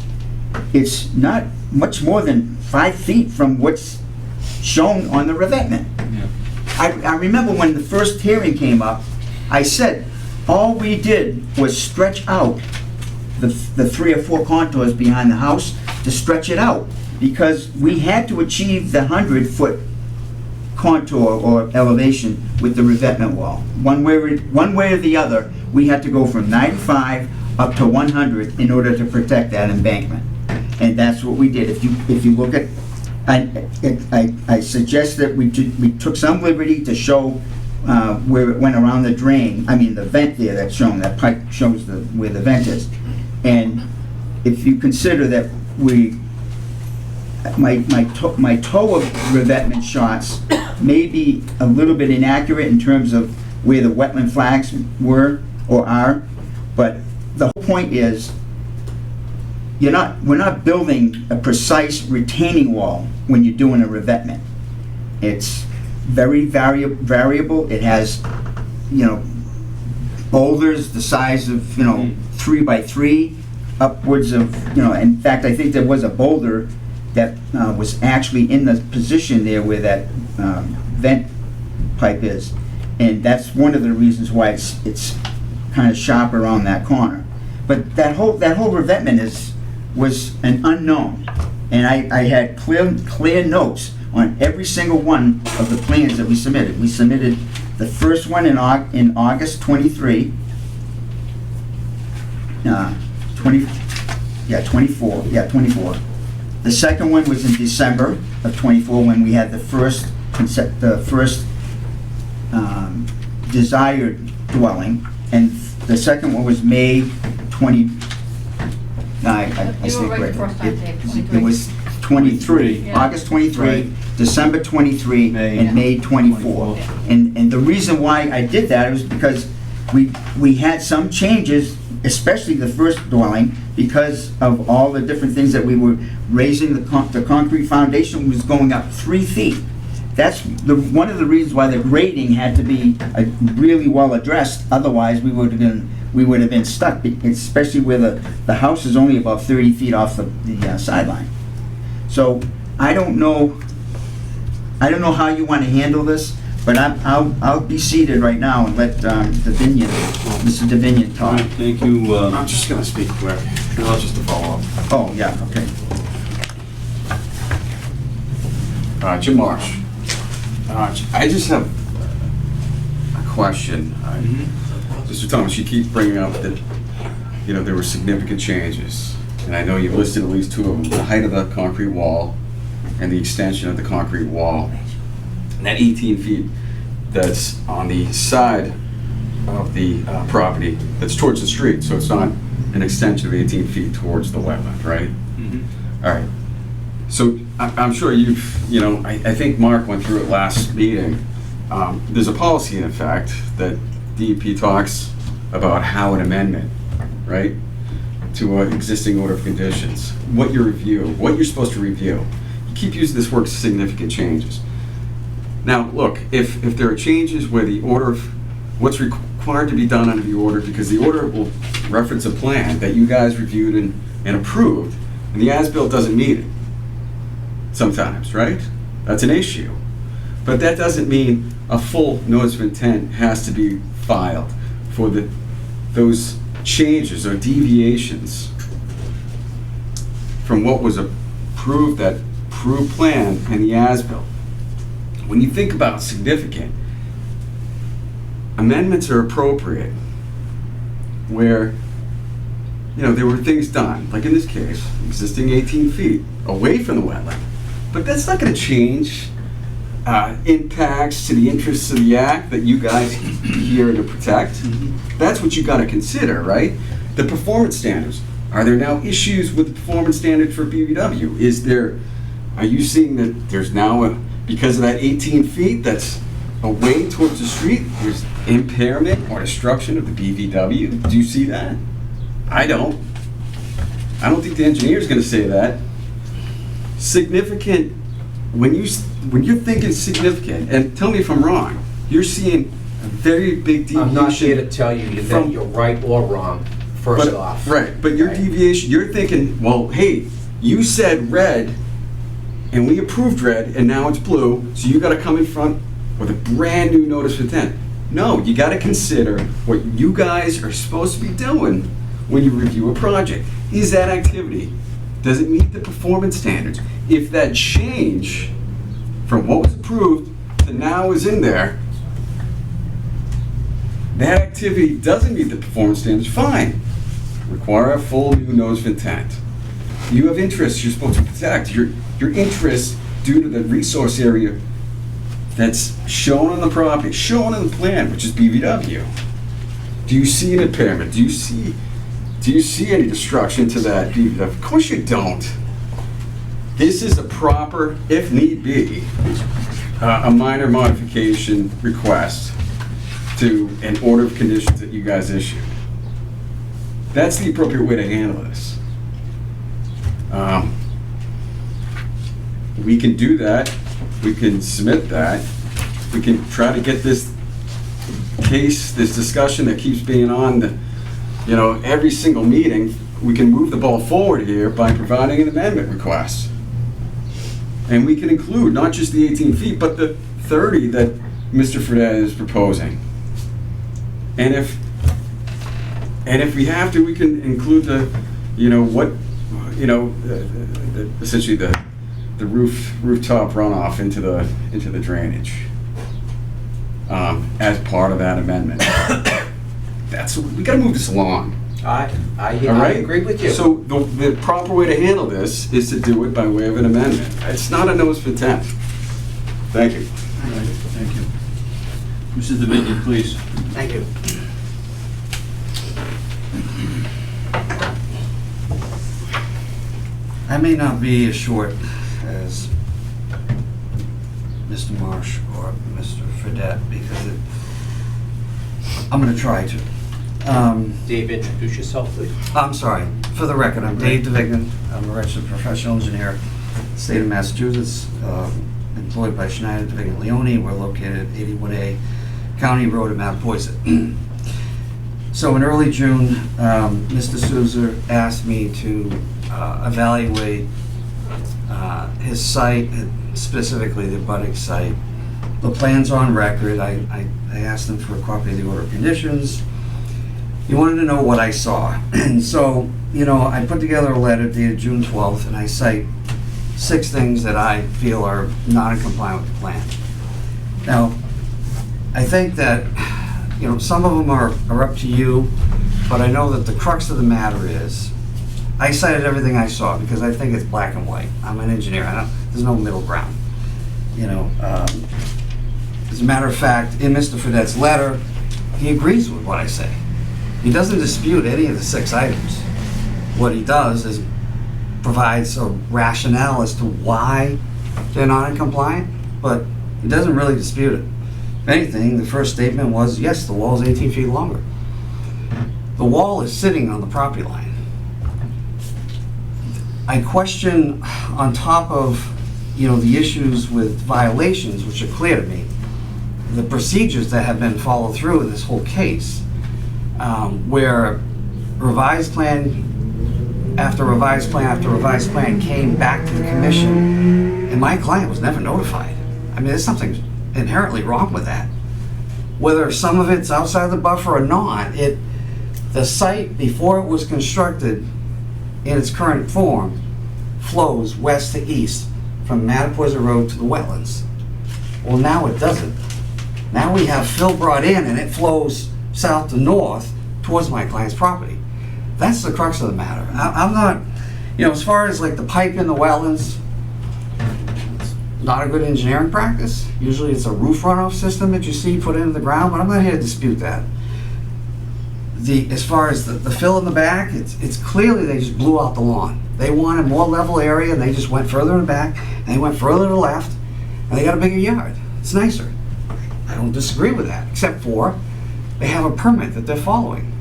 S10: it's not much more than 5 feet from what's shown on the revetment.
S3: Yeah.
S10: I remember when the first hearing came up, I said, all we did was stretch out the 3 or 4 contours behind the house to stretch it out, because we had to achieve the 100-foot contour or elevation with the revetment wall. One way or the other, we had to go from 95 up to 100 in order to protect that embankment. And that's what we did. If you look at, I suggest that we took some liberty to show where it went around the drain, I mean the vent there that's shown, that pipe shows where the vent is. And if you consider that my toe of revetment shots may be a little bit inaccurate in terms of where the wetland flags were or are, but the whole point is we're not building a precise retaining wall when you're doing a revetment. It's very variable. It has, boulders the size of, 3 by 3, upwards of, in fact, I think there was a boulder that was actually in the position there where that vent pipe is. And that's one of the reasons why it's kind of sharp around that corner. But that whole revetment was an unknown. And I had clear notes on every single one of the plans that we submitted. We submitted the first one in August 23. 24. The second one was in December of '24 when we had the first desired dwelling, and the second one was May 20. I
S6: You were
S10: stand
S6: right the
S10: corrected.
S6: first time, Dave,
S10: It
S6: 23.
S10: was 23,
S6: Yeah.
S10: August 23,
S3: Right.
S10: December 23,
S3: May.
S10: and May 24.
S3: 24.
S10: And the reason why I did that was because we had some changes, especially the first dwelling, because of all the different things that we were raising. The concrete foundation was going up 3 feet. That's one of the reasons why the grading had to be really well addressed. Otherwise, we would have been stuck, especially where the house is only about 30 feet off the sideline. So I don't know how you want to handle this, but I'll be seated right now and let Mr. Davinian
S3: All
S10: talk.
S3: right, thank you.
S5: I'm just gonna speak quick. Just to follow up.
S10: Oh, yeah, okay.
S5: Jim Marsh. I just have a question. Mr. Thomas, you keep bringing up that, there were significant changes. And I know you've listed at least 2 of them, the height of the concrete wall and the extension of the concrete wall. And that 18 feet that's on the side of the property, that's towards the street, so it's not an extension of 18 feet towards the wetland, right? All right. So I'm sure I think Mark went through it last meeting. There's a policy in effect that DEP talks about how an amendment, right, to an existing order of conditions, what you're supposed to review. You keep using this word significant changes. Now, look, if there are changes where the order of what's required to be done under the order, because the order will reference a plan that you guys reviewed and approved, and the as-built doesn't meet it sometimes, right? That's an issue. But that doesn't mean a full notice of intent has to be filed for those changes or deviations from what was approved, that approved plan and the as-built. When you think about significant, amendments are appropriate where, there were things done, like in this case, existing 18 feet away from the wetland. But that's not going to change impacts to the interests of the act that you guys here to protect. That's what you got to consider, right? The performance standards. Are there now issues with the performance standard for BVW? Are you seeing that there's now because of that 18 feet that's away towards the street, there's impairment or destruction of the BVW? Do you see that? I don't. I don't think the engineer's going to say that. Significant, when you're thinking significant, and tell me if I'm wrong, you're seeing a very big deviation.
S2: I'm not here to tell you that you're right or wrong, first off.
S5: Right, but your deviation, you're thinking, well, hey, you said red, and we approved red, and now it's blue, so you gotta come in front with a brand new notice of intent. No, you gotta consider what you guys are supposed to be doing when you review a project. Is that activity, does it meet the performance standards? If that change from what was approved to now is in there, that activity doesn't meet the performance standards, fine. Require a full new notice of intent. You have interests you're supposed to protect. Your interests due to the resource area that's shown on the property, shown in the plan, which is BVW. Do you see an impairment? Do you see any destruction to that BVW? Of course you don't. This is a proper, if need be, a minor modification request to an order of conditions that you guys issued. That's the appropriate way to handle this. We can do that. We can submit that. We can try to get this case, this discussion that keeps being on, every single meeting. We can move the ball forward here by providing an amendment request. And we can include not just the 18 feet, but the 30 that Mr. Fredette is proposing. And if we have to, we can include essentially the rooftop runoff into the drainage as part of that amendment. We got to move this along.
S2: I
S5: All right?
S2: agree with you.
S5: So the proper way to handle this is to do it by way of an amendment. It's not a nose for 10. Thank you.
S3: All right, thank you. Mrs. Dominion, please.
S11: Thank you. I may not be as short as Mr. Marsh or Mr. Fredette because I'm going to try to.
S2: Dave, introduce yourself, please.
S11: I'm sorry. For the record, I'm Dave DeVignan. I'm a registered professional engineer, state of Massachusetts, employed by Schneider DeVignan Leone. We're located at 81A County Road in Mattapoisett. So in early June, Mr. Souza asked me to evaluate his site, specifically the abutting site. The plan's on record. I asked him for a copy of the order of conditions. He wanted to know what I saw. And so, you know, I put together a letter dated June 12th, and I cite 6 things that I feel are not in compliance with the plan. Now, I think that, you know, some of them are up to you, but I know that the crux of the matter is, I cited everything I saw because I think it's black and white. I'm an engineer. There's no middle ground. You know, as a matter of fact, in Mr. Fredette's letter, he agrees with what I say. He doesn't dispute any of the 6 items. What he does is provides a rationale as to why they're not in compliant, but he doesn't really dispute it. If anything, the first statement was, yes, the wall is 18 feet longer. The wall is sitting on the property line. I question, on top of, you know, the issues with violations, which are clear to me, the procedures that have been followed through in this whole case, where revised plan after revised plan after revised plan came back to the commission, and my client was never notified. I mean, there's something inherently wrong with that. Whether some of it's outside the buffer or not, the site, before it was constructed in its current form, flows west to east from Mattapoisett Road to the wetlands. Well, now it doesn't. Now we have fill brought in and it flows south to north towards my client's property. That's the crux of the matter. I'm not, you know, as far as like the pipe in the wetlands, it's not a good engineering practice. Usually it's a roof runoff system that you see put into the ground, but I'm not here to dispute that. As far as the fill in the back, it's clearly they just blew out the lawn. They wanted more level area and they just went further in the back and they went further to the left and they got a bigger yard. It's nicer. I don't disagree with that, except for they have a permit that they're following.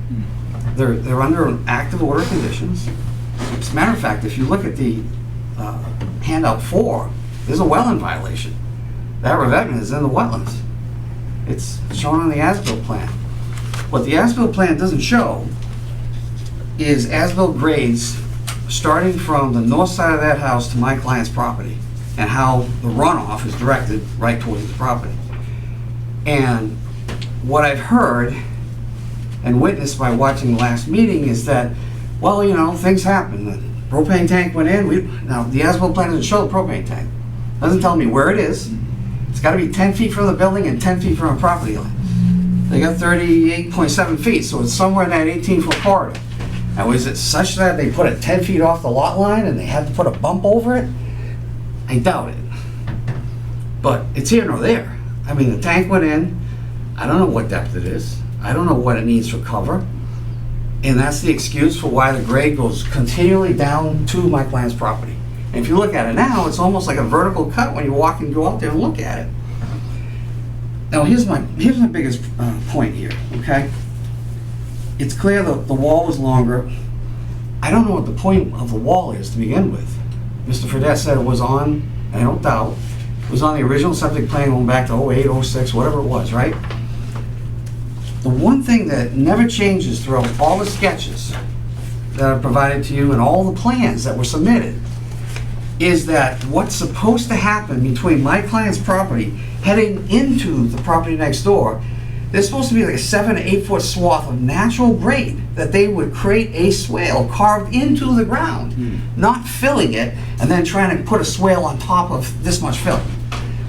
S11: They're under active order conditions. As a matter of fact, if you look at the handout 4, there's a wetland violation. That revetment is in the wetlands. It's shown on the as-built plan. What the as-built plan doesn't show is as-built grades starting from the north side of that house to my client's property and how the runoff is directed right towards the property. And what I've heard and witnessed by watching the last meeting is that, well, you know, things happen. The propane tank went in. Now, the as-built plan doesn't show the propane tank. Doesn't tell me where it is. It's got to be 10 feet from the building and 10 feet from a property line. They got 38.7 feet, so it's somewhere in that 18-foot corridor. Now, is it such that they put it 10 feet off the lot line and they had to put a bump over it? I doubt it. But it's here nor there. I mean, the tank went in. I don't know what depth it is. I don't know what it needs for cover. And that's the excuse for why the grade goes continually down to my client's property. And if you look at it now, it's almost like a vertical cut when you walk and go out there and look at it. Now, here's my biggest point here, okay? It's clear that the wall was longer. I don't know what the point of the wall is to begin with. Mr. Fredette said it was on, and I don't doubt, it was on the original septic plan going back to 08, 06, whatever it was, right? The one thing that never changes throughout all the sketches that are provided to you and all the plans that were submitted is that what's supposed to happen between my client's property heading into the property next door, there's supposed to be like a 7 to 8 foot swath of natural grade that they would create a swale carved into the ground, not filling it and then trying to put a swale on top of this much fill,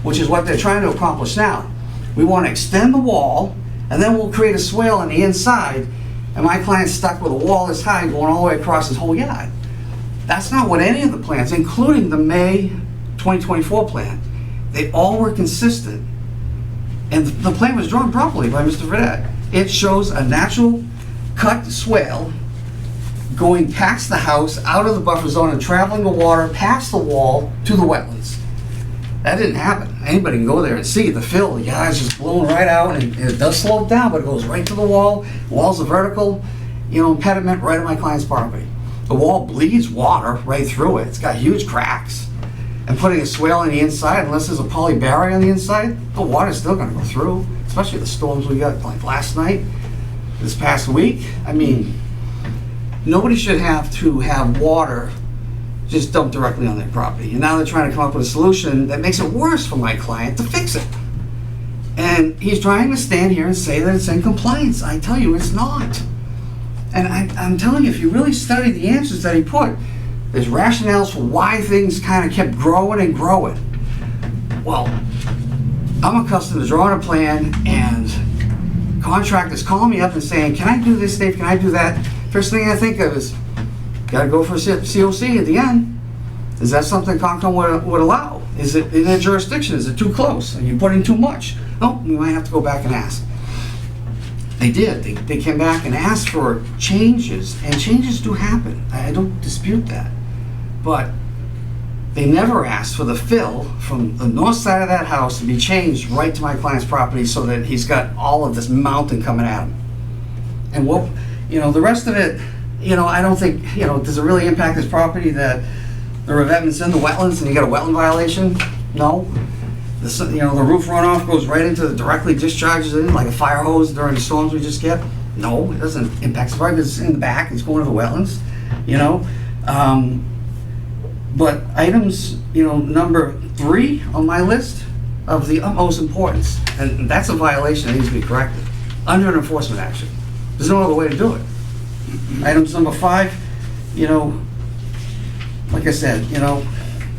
S11: which is what they're trying to accomplish now. We want to extend the wall and then we'll create a swale on the inside and my client's stuck with a wall this high going all the way across his whole yard. That's not what any of the plans, including the May 2024 plan, they all were consistent. And the plan was drawn properly by Mr. Verdette. It shows a natural cut swale going past the house, out of the buffer zone, and traveling the water past the wall to the wetlands. That didn't happen. Anybody can go there and see the fill. The guy's just blowing right out, and it does slow it down, but it goes right to the wall. The wall's a vertical, impediment right on my client's property. The wall bleeds water right through it. It's got huge cracks. And putting a swale on the inside, unless there's a poly barrier on the inside, the water's still gonna go through, especially the storms we got like last night, this past week. I mean, nobody should have to have water just dumped directly on their property. And now they're trying to come up with a solution that makes it worse for my client to fix it. And he's trying to stand here and say that it's in compliance. I tell you, it's not. And I'm telling you, if you really study the answers that he put, there's rationales for why things kind of kept growing and growing. Well, I'm accustomed to drawing a plan and contractors calling me up and saying, can I do this, Dave, can I do that? First thing I think of is, gotta go for a COC at the end. Is that something Concom would allow? Is it in their jurisdiction? Is it too close? Are you putting too much? Oh, we might have to go back and ask. They did. They came back and asked for changes, and changes do happen. I don't dispute that. But they never asked for the fill from the north side of that house to be changed right to my client's property so that he's got all of this mountain coming at him. And what, the rest of it, I don't think, does it really impact his property that the revetment's in the wetlands and you got a wetland violation? No. The roof runoff goes right into directly discharges in like a fire hose during the storms we just get. No, it doesn't impact his property because it's in the back, it's going to the wetlands, But items, number 3 on my list of the utmost importance, and that's a violation that needs to be corrected under an enforcement action. There's no other way to do it. Items number 5, like I said,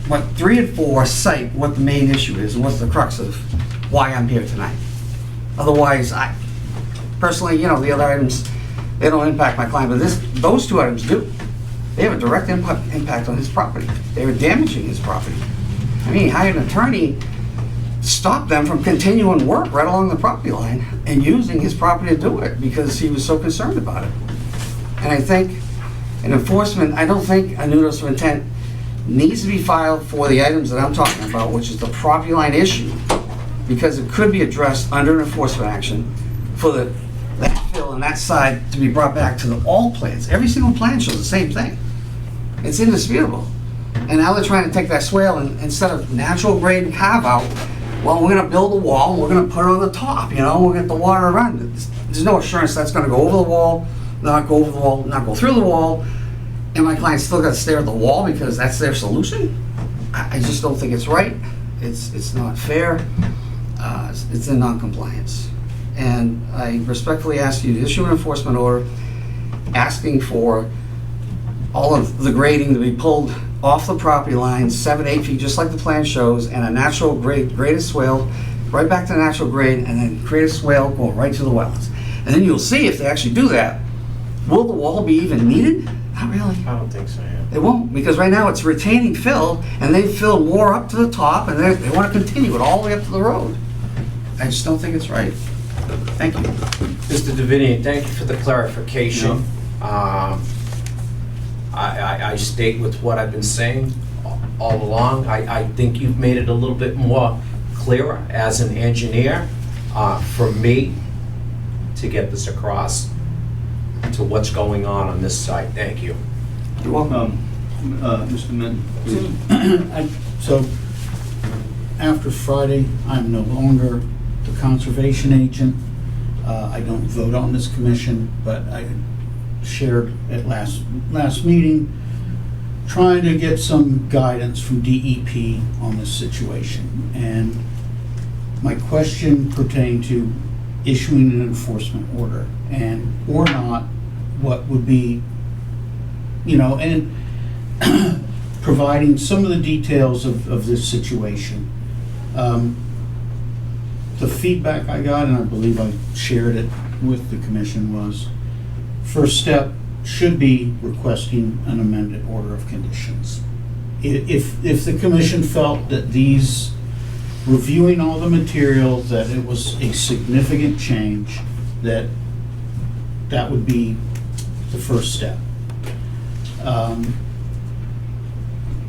S11: what 3 and 4 cite what the main issue is and what's the crux of why I'm here tonight. Otherwise, I personally, the other items, they don't impact my client, but those 2 items do. They have a direct impact on his property. They were damaging his property. I mean, he hired an attorney to stop them from continuing work right along the property line and using his property to do it because he was so concerned about it. And I think in enforcement, I don't think a notice of intent needs to be filed for the items that I'm talking about, which is the property line issue, because it could be addressed under an enforcement action for that fill and that side to be brought back to all plans. Every single plan shows the same thing. It's indisputable. And now they're trying to take that swale and instead of natural grade and carve out, well, we're gonna build a wall and we're gonna put it on the top, we'll get the water around it. There's no assurance that's gonna go over the wall, not go over the wall, not go through the wall, and my client's still gotta stare at the wall because that's their solution. I just don't think it's right. It's not fair. It's in non-compliance. And I respectfully ask you to issue an enforcement order asking for all of the grading to be pulled off the property line 7 to 8 feet, just like the plan shows, and a natural graded swale right back to the natural grade, and then create a swale going right to the wetlands. And then you'll see if they actually do that, will the wall be even needed? Not really.
S2: I don't think so, yeah.
S11: It won't, because right now it's retaining fill, and they fill more up to the top, and they want to continue it all the way up to the road. I just don't think it's right. Thank you.
S2: Mr. Davinian, thank you for the clarification. I state with what I've been saying all along. I think you've made it a little bit more clearer as an engineer for me to get this across to what's going on this site. Thank you.
S11: You're welcome.
S3: Mr. Minton, please.
S4: So, after Friday, I'm no longer the conservation agent. I don't vote on this commission, but I shared at last meeting, trying to get some guidance from DEP on this situation. And my question pertained to issuing an enforcement order and or not, what would be, and providing some of the details of this situation. The feedback I got, and I believe I shared it with the commission, was first step should be requesting an amended order of conditions. If the commission felt that these, reviewing all the material, that it was a significant change, that would be the first step.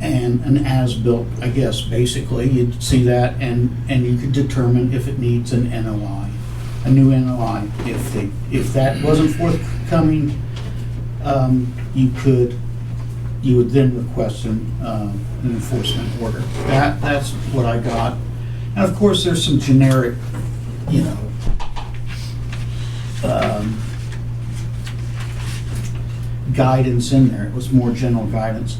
S4: And an as-built, I guess, basically, you'd see that, and you could determine if it needs an NOI, a new NOI. If that wasn't forthcoming, you would then request an enforcement order. That's what I got. And of course, there's some generic, guidance in there. It was more general guidance.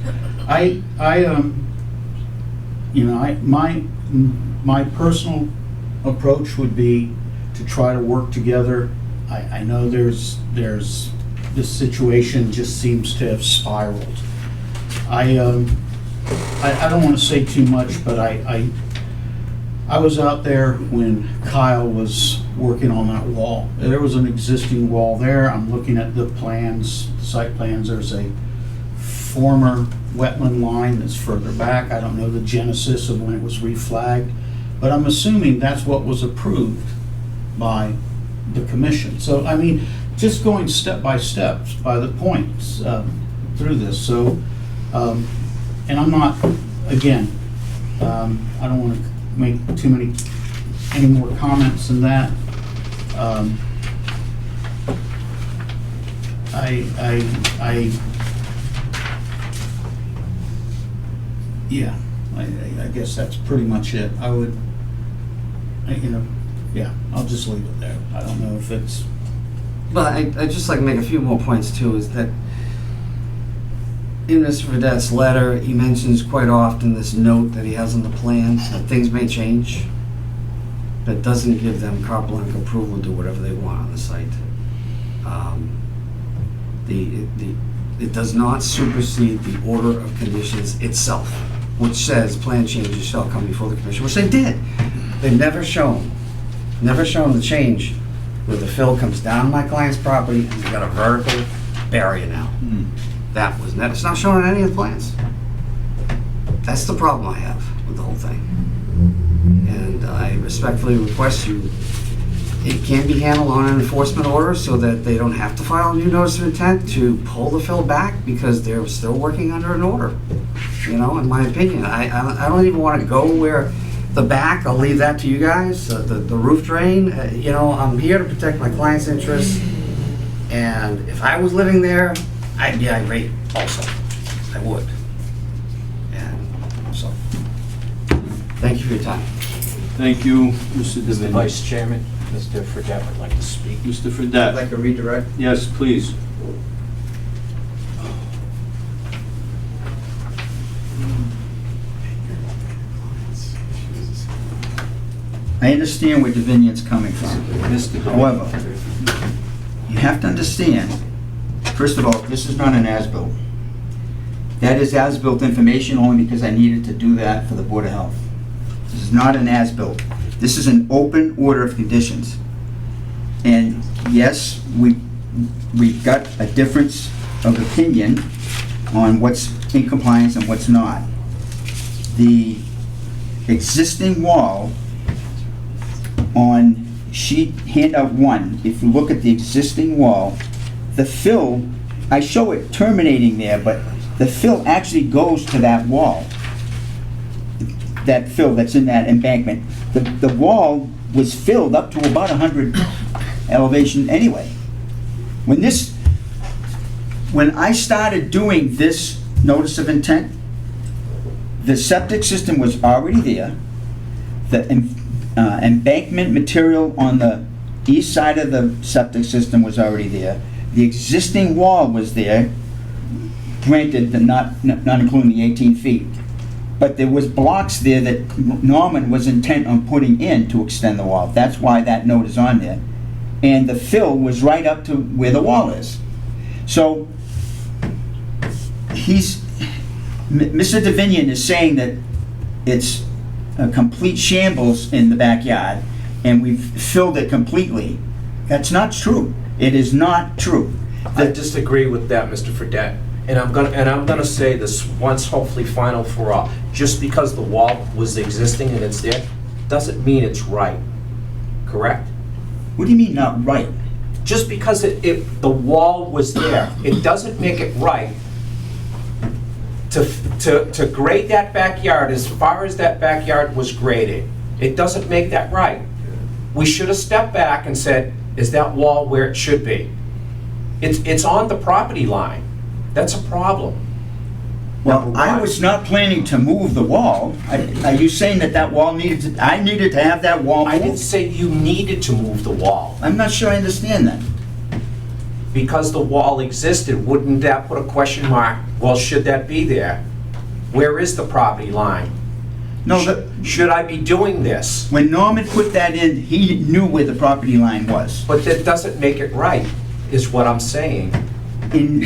S4: My personal approach would be to try to work together. I know this situation just seems to have spiraled. I don't want to say too much, but I was out there when Kyle was working on that wall. There was an existing wall there. I'm looking at the plans, the site plans. There's a former wetland line that's further back. I don't know the genesis of when it was reflagged, but I'm assuming that's what was approved by the commission. So, I mean, just going step by step, by the points through this. So, and I'm not, again, I don't want to make any more comments than that. I guess that's pretty much it. I'll just leave it there. I don't know if it's.
S11: But I'd just like to make a few more points too, is that in Mr. Verdette's letter, he mentions quite often this note that he has on the plans, that things may change. That doesn't give them carte blanche approval to do whatever they want on the site. It does not supersede the order of conditions itself, which says plan changes shall come before the commission, which they did. They've never shown the change where the fill comes down my client's property and we've got a vertical barrier now. That was never, it's not shown on any of the plans. That's the problem I have with the whole thing. And I respectfully request it can be handled on an enforcement order so that they don't have to file a new notice of intent to pull the fill back because they're still working under an order. In my opinion, I don't even want to go where the back, I'll leave that to you guys, the roof drain. I'm here to protect my client's interests. And if I was living there, I'd be irate also. I would. And so, thank you for your time.
S3: Thank you, Mr.
S2: Mr.
S3: Devine.
S2: Vice Chairman, Mr. Fredette would like to speak.
S3: Mr.
S10: I'd
S3: Fredette.
S10: like to redirect.
S3: Yes, please.
S10: I understand where Davinion's coming from. However, you have to understand, first of all, this is not an as-built. That is as-built information only because I needed to do that for the Board of Health. This is not an as-built. This is an open order of conditions. And yes, we've got a difference of opinion on what's in compliance and what's not. The existing wall on sheet handout 1, if you look at the existing wall, the fill, I show it terminating there, but the fill actually goes to that wall. That fill that's in that embankment. The wall was filled up to about 100 elevation anyway. When I started doing this notice of intent, the septic system was already there. The embankment material on the east side of the septic system was already there. The existing wall was there, granted, not including the 18 feet. But there was blocks there that Norman was intent on putting in to extend the wall. That's why that note is on there. And the fill was right up to where the wall is. So Mr. Davinian is saying that it's a complete shambles in the backyard and we've filled it completely. That's not true. It is not true.
S2: I disagree with that, Mr. Fredette. And I'm gonna say this once, hopefully final for all. Just because the wall was existing and it's there, doesn't mean it's right. Correct?
S10: What do you mean not right?
S2: Just because the wall was there, it doesn't make it right to grade that backyard as far as that backyard was graded. It doesn't make that right. We should have stepped back and said, is that wall where it should be? It's on the property line. That's a problem.
S10: Well, I was not planning to move the wall. Are you saying that wall I needed to have that wall
S2: I didn't
S10: moved?
S2: say you needed to move the wall.
S10: I'm not sure I understand that.
S2: Because the wall existed, wouldn't that put a question mark? Well, should that be there? Where is the property line?
S10: No,
S2: Should I be doing this?
S10: when Norman put that in, he knew where the property line was.
S2: But that doesn't make it right, is what I'm saying.
S10: In,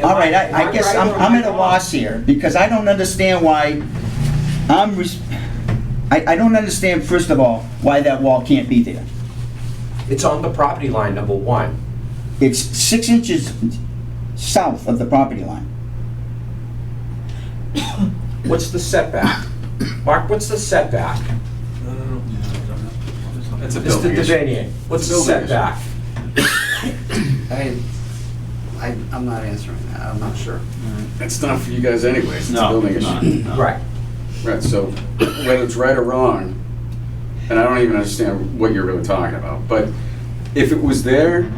S10: all right, I guess I'm at a loss here, because I don't understand why I don't understand, first of all, why that wall can't be there.
S2: It's on the property line, number one.
S10: It's 6 inches south of the property line.
S2: What's the setback? Mark, what's the setback?
S5: That's a
S2: Mr.
S5: building issue.
S2: Devanian, what's the
S5: Building issue.
S2: setback?
S11: I'm not answering that, I'm not sure.
S5: It's not for you guys anyways, it's a
S3: No,
S5: building
S3: it's not.
S5: issue.
S3: No.
S2: Right.
S5: Right, so whether it's right or wrong, and I don't even understand what you're really talking about, but if it was there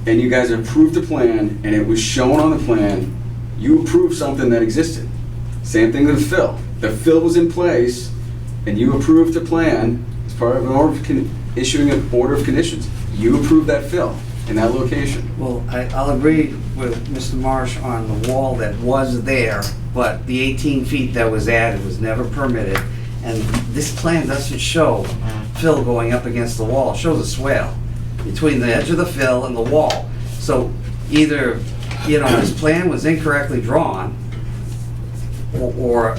S5: and you guys approved the plan and it was shown on the plan, you approved something that existed. Same thing with fill. The fill was in place and you approved the plan as part of an order of issuing an order of conditions. You approved that fill in that location.
S11: Well, I'll agree with Mr. Marsh on the wall that was there, but the 18 feet that was added was never permitted. And this plan doesn't show fill going up against the wall, it shows a swale between the edge of the fill and the wall. So either, this plan was incorrectly drawn, or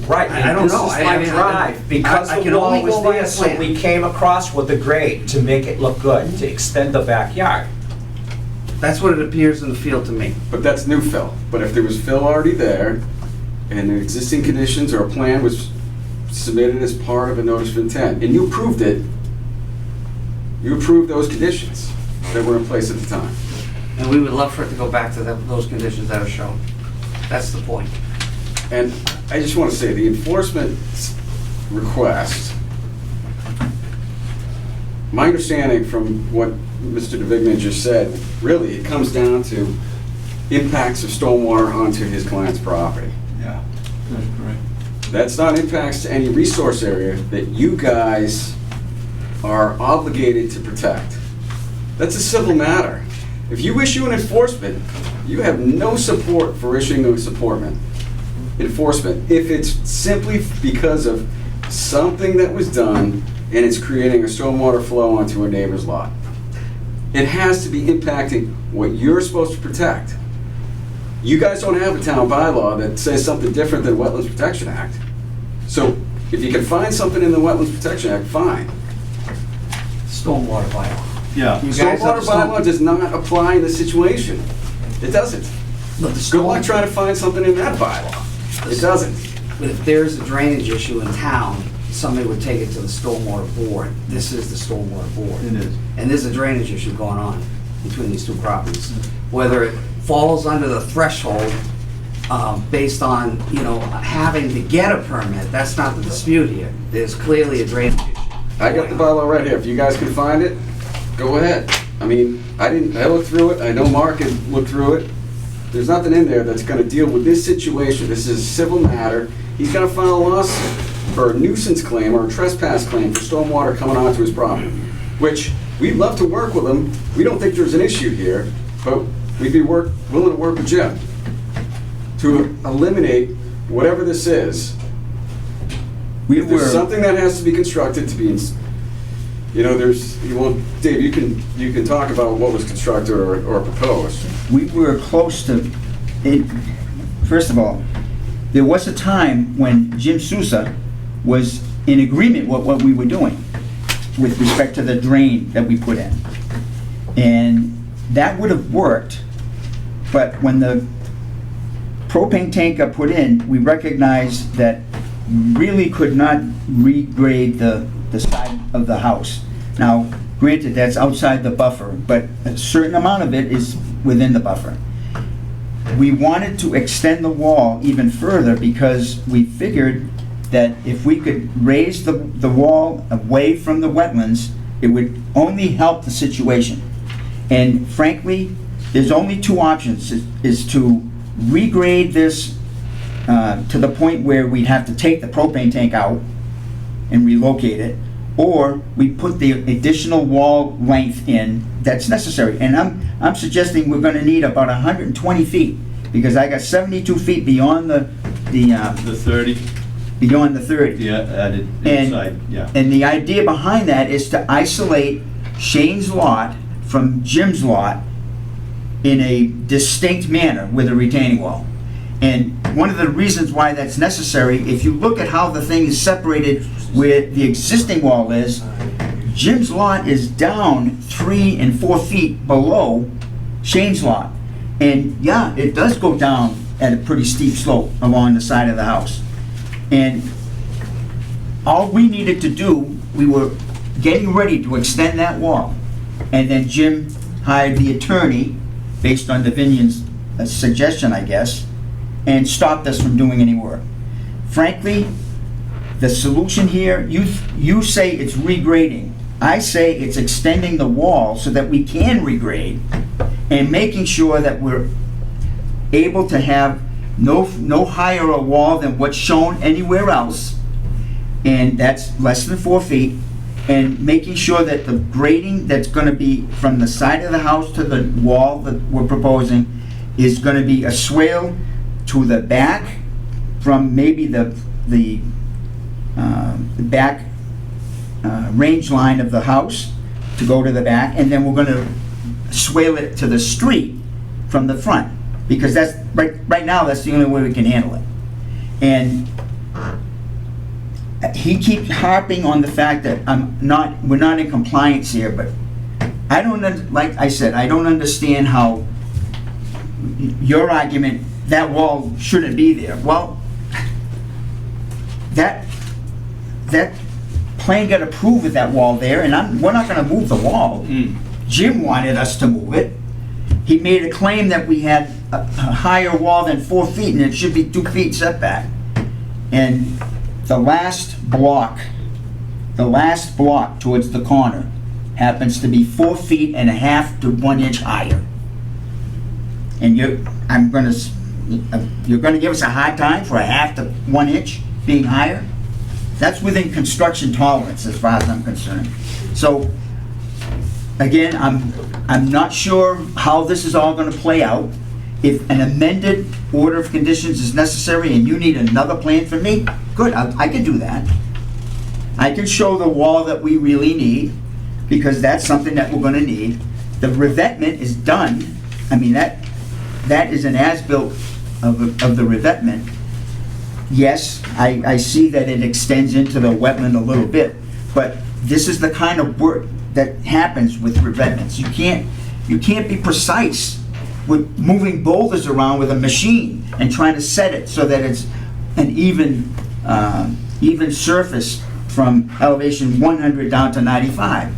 S2: Right,
S11: I don't
S2: and this
S11: know.
S2: is
S11: I
S2: my
S11: mean,
S2: drive, because
S11: I
S2: the
S11: can only
S2: wall was
S11: go by
S2: there,
S11: a
S2: so
S11: plan.
S2: we came across with the grade to make it look good, to extend the backyard.
S11: that's what it appears in the field to me.
S5: But that's new fill. But if there was fill already there and the existing conditions or a plan was submitted as part of a notice of intent and you approved it, you approved those conditions that were in place at the time.
S11: And we would love for it to go back to those conditions that are shown. That's the point.
S5: And I just want to say, the enforcement request, my understanding from what Mr. DeVignan just said, really, it comes down to impacts of stormwater onto his client's property.
S3: Yeah, that's correct.
S5: That's not impacts to any resource area that you guys are obligated to protect. That's a civil matter. If you issue an enforcement, you have no support for issuing an enforcement if it's simply because of something that was done and it's creating a stormwater flow onto a neighbor's lot. It has to be impacting what you're supposed to protect. You guys don't have a town bylaw that says something different than Wetlands Protection Act. So if you can find something in the Wetlands Protection Act, fine.
S11: Stormwater bylaw.
S3: Yeah.
S11: You guys
S5: Stormwater
S11: have storm-
S5: bylaw does not apply in this situation. It doesn't.
S11: But the
S5: Good luck
S11: storm-
S5: trying to find something in that bylaw. It doesn't.
S11: But if there's a drainage issue in town, somebody would take it to the stormwater board. This is the stormwater board.
S3: It is.
S11: And there's a drainage issue going on between these two properties. Whether it falls under the threshold based on, having to get a permit, that's not the dispute here. There's clearly a drainage issue.
S5: I got the bylaw right here. If you guys can find it, go ahead. I mean, I looked through it. I know Mark had looked through it. There's nothing in there that's gonna deal with this situation. This is a civil matter. He's gonna file a lawsuit for a nuisance claim or a trespass claim for stormwater coming onto his property, which we'd love to work with him. We don't think there's an issue here, but we'd be willing to work with Jim to eliminate whatever this is. If there's something that has to be constructed to be, Dave, you can talk about what was constructed or proposed.
S10: We were close to, first of all, there was a time when Jim Sousa was in agreement with what we were doing with respect to the drain that we put in. And that would have worked, but when the propane tank got put in, we recognized that really could not regrade the side of the house. Now, granted, that's outside the buffer, but a certain amount of it is within the buffer. We wanted to extend the wall even further because we figured that if we could raise the wall away from the wetlands, it would only help the situation. And frankly, there's only two options, is to regrade this to the point where we'd have to take the propane tank out and relocate it, or we put the additional wall length in that's necessary. And I'm suggesting we're gonna need about 120 feet, because I got 72 feet beyond the
S3: 30,
S10: beyond the 30.
S3: yeah, added
S10: And-
S3: inside, yeah.
S10: And the idea behind that is to isolate Shane's lot from Jim's lot in a distinct manner with a retaining wall. And one of the reasons why that's necessary, if you look at how the thing is separated where the existing wall is, Jim's lot is down 3 and 4 feet below Shane's lot. And yeah, it does go down at a pretty steep slope along the side of the house. And all we needed to do, we were getting ready to extend that wall. And then Jim hired the attorney, based on Davinion's suggestion, I guess, and stopped us from doing any work. Frankly, the solution here, you say it's regrading. I say it's extending the wall so that we can regrade and making sure that we're able to have no higher a wall than what's shown anywhere else, and that's less than 4 feet, and making sure that the grading that's gonna be from the side of the house to the wall that we're proposing is gonna be a swale to the back, from maybe the back range line of the house to go to the back, and then we're gonna swale it to the street from the front, because that's, right now, that's the only way we can handle it. And he keeps harping on the fact that we're not in compliance here, but I don't, like I said, I don't understand how your argument, that wall shouldn't be there. Well, that plan got approved with that wall there, and we're not gonna move the wall. Jim wanted us to move it. He made a claim that we had a higher wall than 4 feet, and it should be 2 feet setback. And the last block towards the corner happens to be 4 feet and a half to 1 inch higher. And you're gonna give us a hard time for a half to 1 inch being higher? That's within construction tolerance as far as I'm concerned. So, again, I'm not sure how this is all gonna play out. If an amended order of conditions is necessary and you need another plan from me, good, I can do that. I can show the wall that we really need, because that's something that we're gonna need. The revetment is done. I mean, that is an as-built of the revetment. Yes, I see that it extends into the wetland a little bit, but this is the kind of work that happens with revetments. You can't be precise with moving boulders around with a machine and trying to set it so that it's an even surface from elevation 100 down to 95.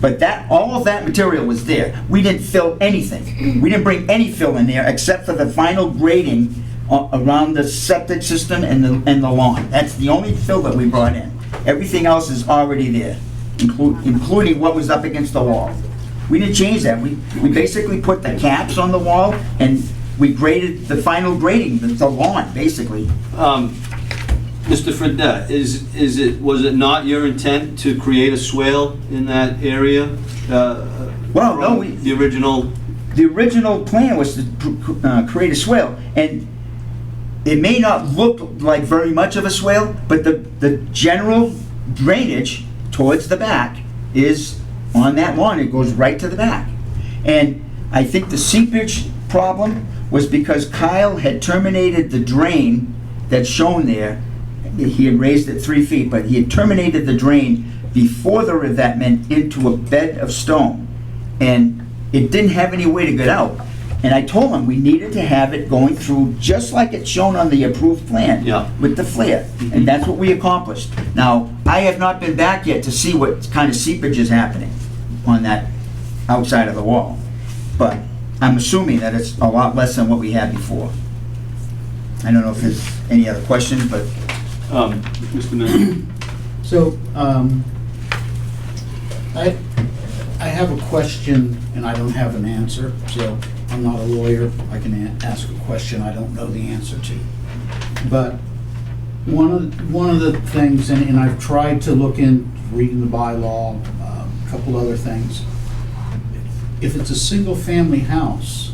S10: But all of that material was there. We didn't fill anything. We didn't bring any fill in there except for the final grading around the septic system and the lawn. That's the only fill that we brought in. Everything else is already there, including what was up against the wall. We didn't change that. We basically put the caps on the wall, and we graded the final grading, the lawn, basically.
S12: Mr. Fredette, was it not your intent to create a swale in that area?
S10: Well, no,
S12: The original...
S10: The original plan was to create a swale, and it may not look like very much of a swale, but the general drainage towards the back is on that lawn. It goes right to the back. And I think the seepage problem was because Kyle had terminated the drain that's shown there. He had raised it 3 feet, but he had terminated the drain before the revetment into a bed of stone. And it didn't have any way to get out. And I told him we needed to have it going through just like it's shown on the approved plan.
S12: Yeah.
S10: With the flare, and that's what we accomplished. Now, I have not been back yet to see what kind of seepage is happening on that outside of the wall. But I'm assuming that it's a lot less than what we had before. I don't know if there's any other questions, but
S12: Mr. Miller?
S4: So, I have a question and I don't have an answer, so I'm not a lawyer. I can ask a question I don't know the answer to. But one of the things, and I've tried to look in, reading the bylaw, a couple other things. If it's a single-family house,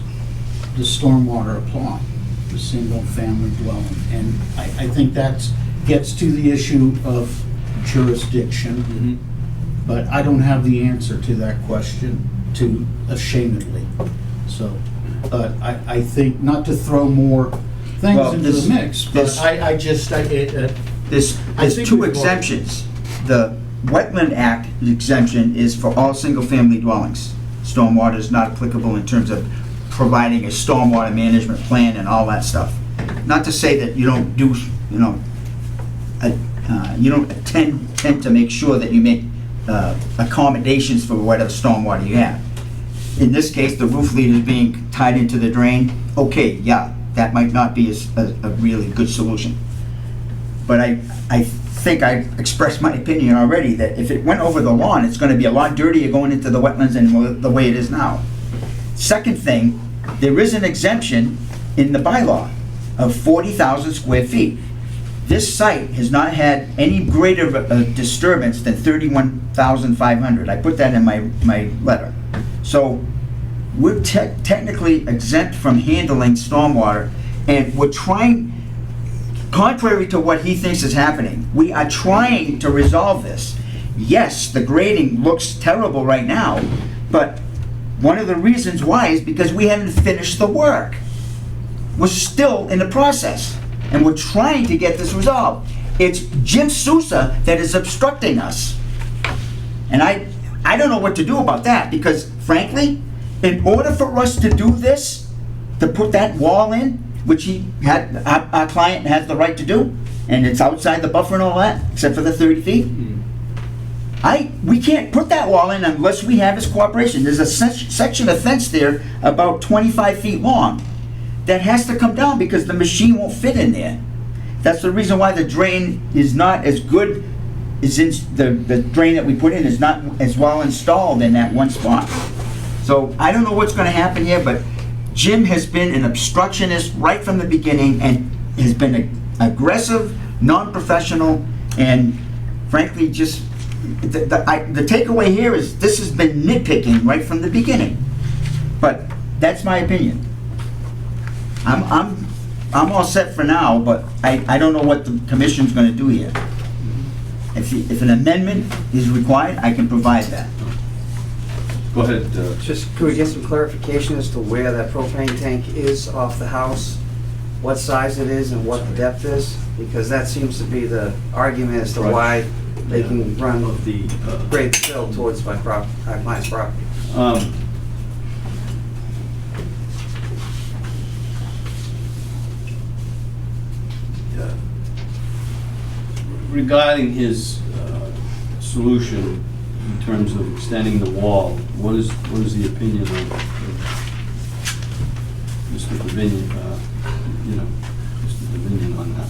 S4: does stormwater apply? The single-family dwelling? And I think that gets to the issue of jurisdiction. But I don't have the answer to that question, too ashamedly. So, but I think, not to throw more things
S10: Well,
S4: into
S10: this-
S4: the mix, but
S10: this- There's
S4: think
S10: two
S4: we've-
S10: exemptions. The Wetland Act exemption is for all single-family dwellings. Stormwater is not applicable in terms of providing a stormwater management plan and all that stuff. Not to say that you don't do, you don't tend to make sure that you make accommodations for whatever stormwater you have. In this case, the roof lead is being tied into the drain. Okay, yeah, that might not be a really good solution. But I think I've expressed my opinion already that if it went over the lawn, it's gonna be a lot dirtier going into the wetlands than the way it is now. Second thing, there is an exemption in the bylaw of 40,000 square feet. This site has not had any greater disturbance than 31,500. I put that in my letter. So we're technically exempt from handling stormwater, and we're trying, contrary to what he thinks is happening, we are trying to resolve this. Yes, the grading looks terrible right now, but one of the reasons why is because we haven't finished the work. We're still in the process, and we're trying to get this resolved. It's Jim Sousa that is obstructing us. And I don't know what to do about that, because frankly, in order for us to do this, to put that wall in, which our client has the right to do, and it's outside the buffer and all that, except for the 30 feet, we can't put that wall in unless we have his cooperation. There's a section of fence there about 25 feet long that has to come down because the machine won't fit in there. That's the reason why the drain is not as good, the drain that we put in is not as well installed in that one spot. So I don't know what's gonna happen here, but Jim has been an obstructionist right from the beginning and has been aggressive, non-professional, and frankly, just, the takeaway here is this has been nitpicking right from the beginning. But that's my opinion. I'm all set for now, but I don't know what the commission's gonna do here. If an amendment is required, I can provide that.
S12: Go ahead.
S11: Just, could we get some clarification as to where that propane tank is off the house? What size it is and what the depth is? Because that seems to be the argument as to why they can run
S12: the
S11: great fill towards my client's property.
S12: Regarding his solution in terms of extending the wall, what is the opinion of Mr. Davinian, Mr. Davinian on that?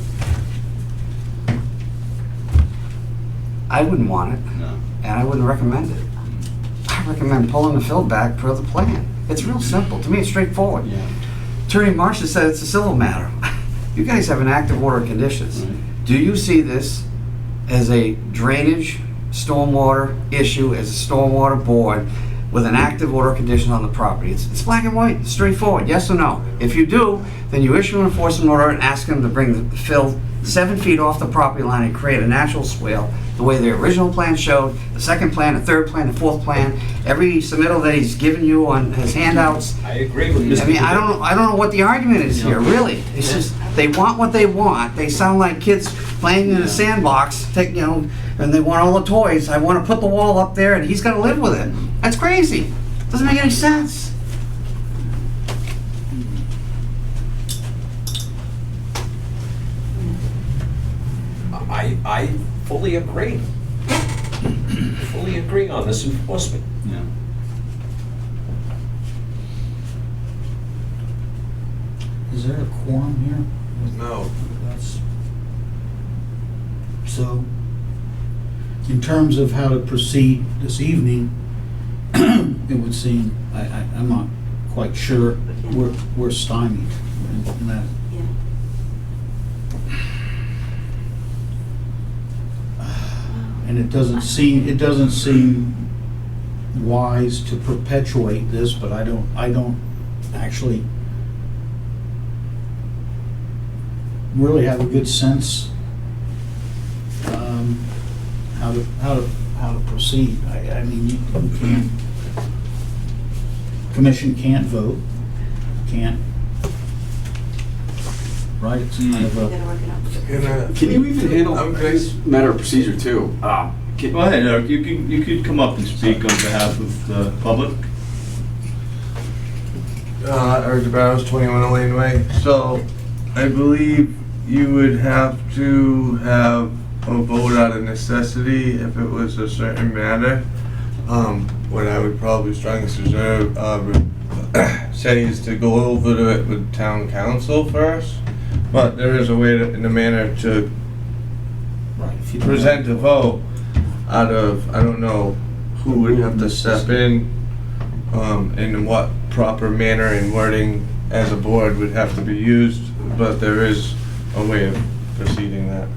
S11: I wouldn't want it,
S12: No.
S11: and I wouldn't recommend it. I recommend pulling the fill back per the plan. It's real simple. To me, it's straightforward.
S12: Yeah.
S11: Attorney Marcia said it's a civil matter. You guys have an active order of conditions.
S12: Right.
S11: Do you see this as a drainage, stormwater issue, as a stormwater board with an active order of conditions on the property? It's black and white, it's straightforward, yes or no? If you do, then you issue an enforcement order and ask them to bring the fill 7 feet off the property line and create a natural swale, the way the original plan showed, the second plan, the third plan, the fourth plan, every submittal that he's given you on his handouts.
S2: I agree with
S11: I mean, I don't know what the argument is here, really. It's just, they want what they want. They sound like kids playing in a sandbox, and they want all the toys. I want to put the wall up there and he's got to live with it. That's crazy. Doesn't make any sense.
S2: I fully agree. Fully agree on this enforcement.
S3: Yeah.
S4: Is there a quorum here?
S13: No.
S4: That's- So, in terms of how to proceed this evening, it would seem, I'm not quite sure, we're stymied in that.
S7: Yeah.
S4: And it doesn't seem wise to perpetuate this, but I don't actually really have a good sense how to proceed. I mean, you can't, commission can't vote, can't, right? It's kind of
S7: You
S4: a,
S7: gotta work it out.
S5: Can you even handle
S13: I'm
S5: this matter of procedure too?
S3: Go ahead, Eric, you could come up and speak on behalf of the public.
S13: Eric DeBarros, 21 Lane Way. So, I believe you would have to have a vote out of necessity if it was a certain matter. What I would probably strongly say is to go over it with town council first. But there is a way to, in a manner to
S4: right, if you
S13: present a vote out of, I don't know who would have to step in what proper manner and wording as a board would have to be used, but there is a way of proceeding that.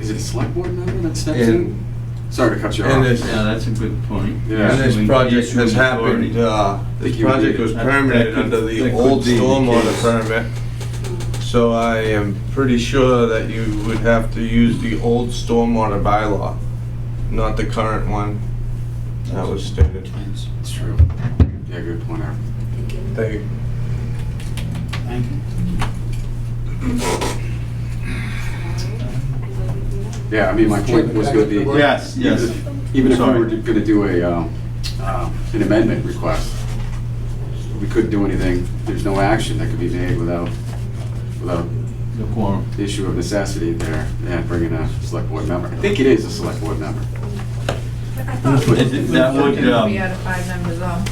S5: Is it a select board member that steps
S13: And-
S5: in? Sorry to cut you
S13: and
S5: off.
S13: this-
S3: Yeah, that's a good point.
S5: Yeah.
S13: And this project has happened,
S5: think
S13: this
S5: you would
S13: project
S5: need
S13: was
S5: it.
S13: permitted
S3: That
S13: under
S3: could-
S13: the
S3: that could
S13: old
S3: be the
S13: stormwater
S3: case.
S13: permit. So I am pretty sure that you would have to use the old stormwater bylaw, not the current one that was stated.
S5: It's true. Yeah, good point, Eric.
S13: Thank you.
S4: Thank you.
S5: Yeah, I mean, my point was gonna be.
S3: Yes, yes.
S5: Even if we
S3: Sorry.
S5: were gonna do an amendment request, we couldn't do anything, there's no action that could be made without
S3: The quorum.
S5: the issue of necessity there, and bringing a select board member. I think it is a select board member.
S6: I thought we
S3: Is it- that would,
S6: three out of 5 members on.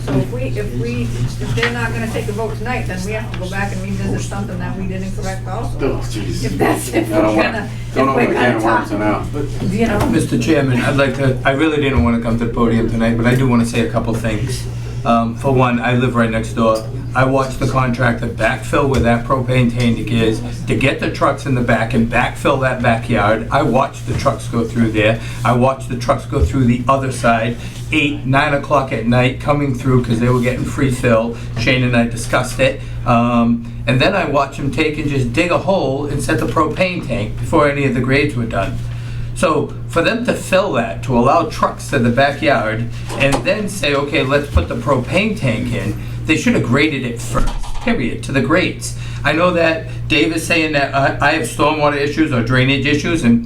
S6: So if they're not gonna take a vote tonight, then we have to go back and revisit something that we didn't correct also.
S5: Oh, jeez.
S6: If that's, if
S5: I
S6: we're
S5: don't
S6: gonna,
S5: wanna,
S6: if
S5: don't
S6: we're
S5: open a can
S6: gonna
S5: of worms
S6: talk,
S5: now.
S6: you know.
S1: Mr. Chairman, I really didn't want to come to the podium tonight, but I do want to say a couple things. For one, I live right next door. I watched the contractor backfill where that propane tank is to get the trucks in the back and backfill that backyard. I watched the trucks go through there. I watched the trucks go through the other side, 8, 9 o'clock at night, coming through because they were getting free fill. Shane and I discussed it. And then I watched him take and just dig a hole and set the propane tank before any of the grades were done. So for them to fill that, to allow trucks to the backyard, and then say, okay, let's put the propane tank in, they should have graded it first, period, to the grades. I know that Dave is saying that I have stormwater issues or drainage issues, and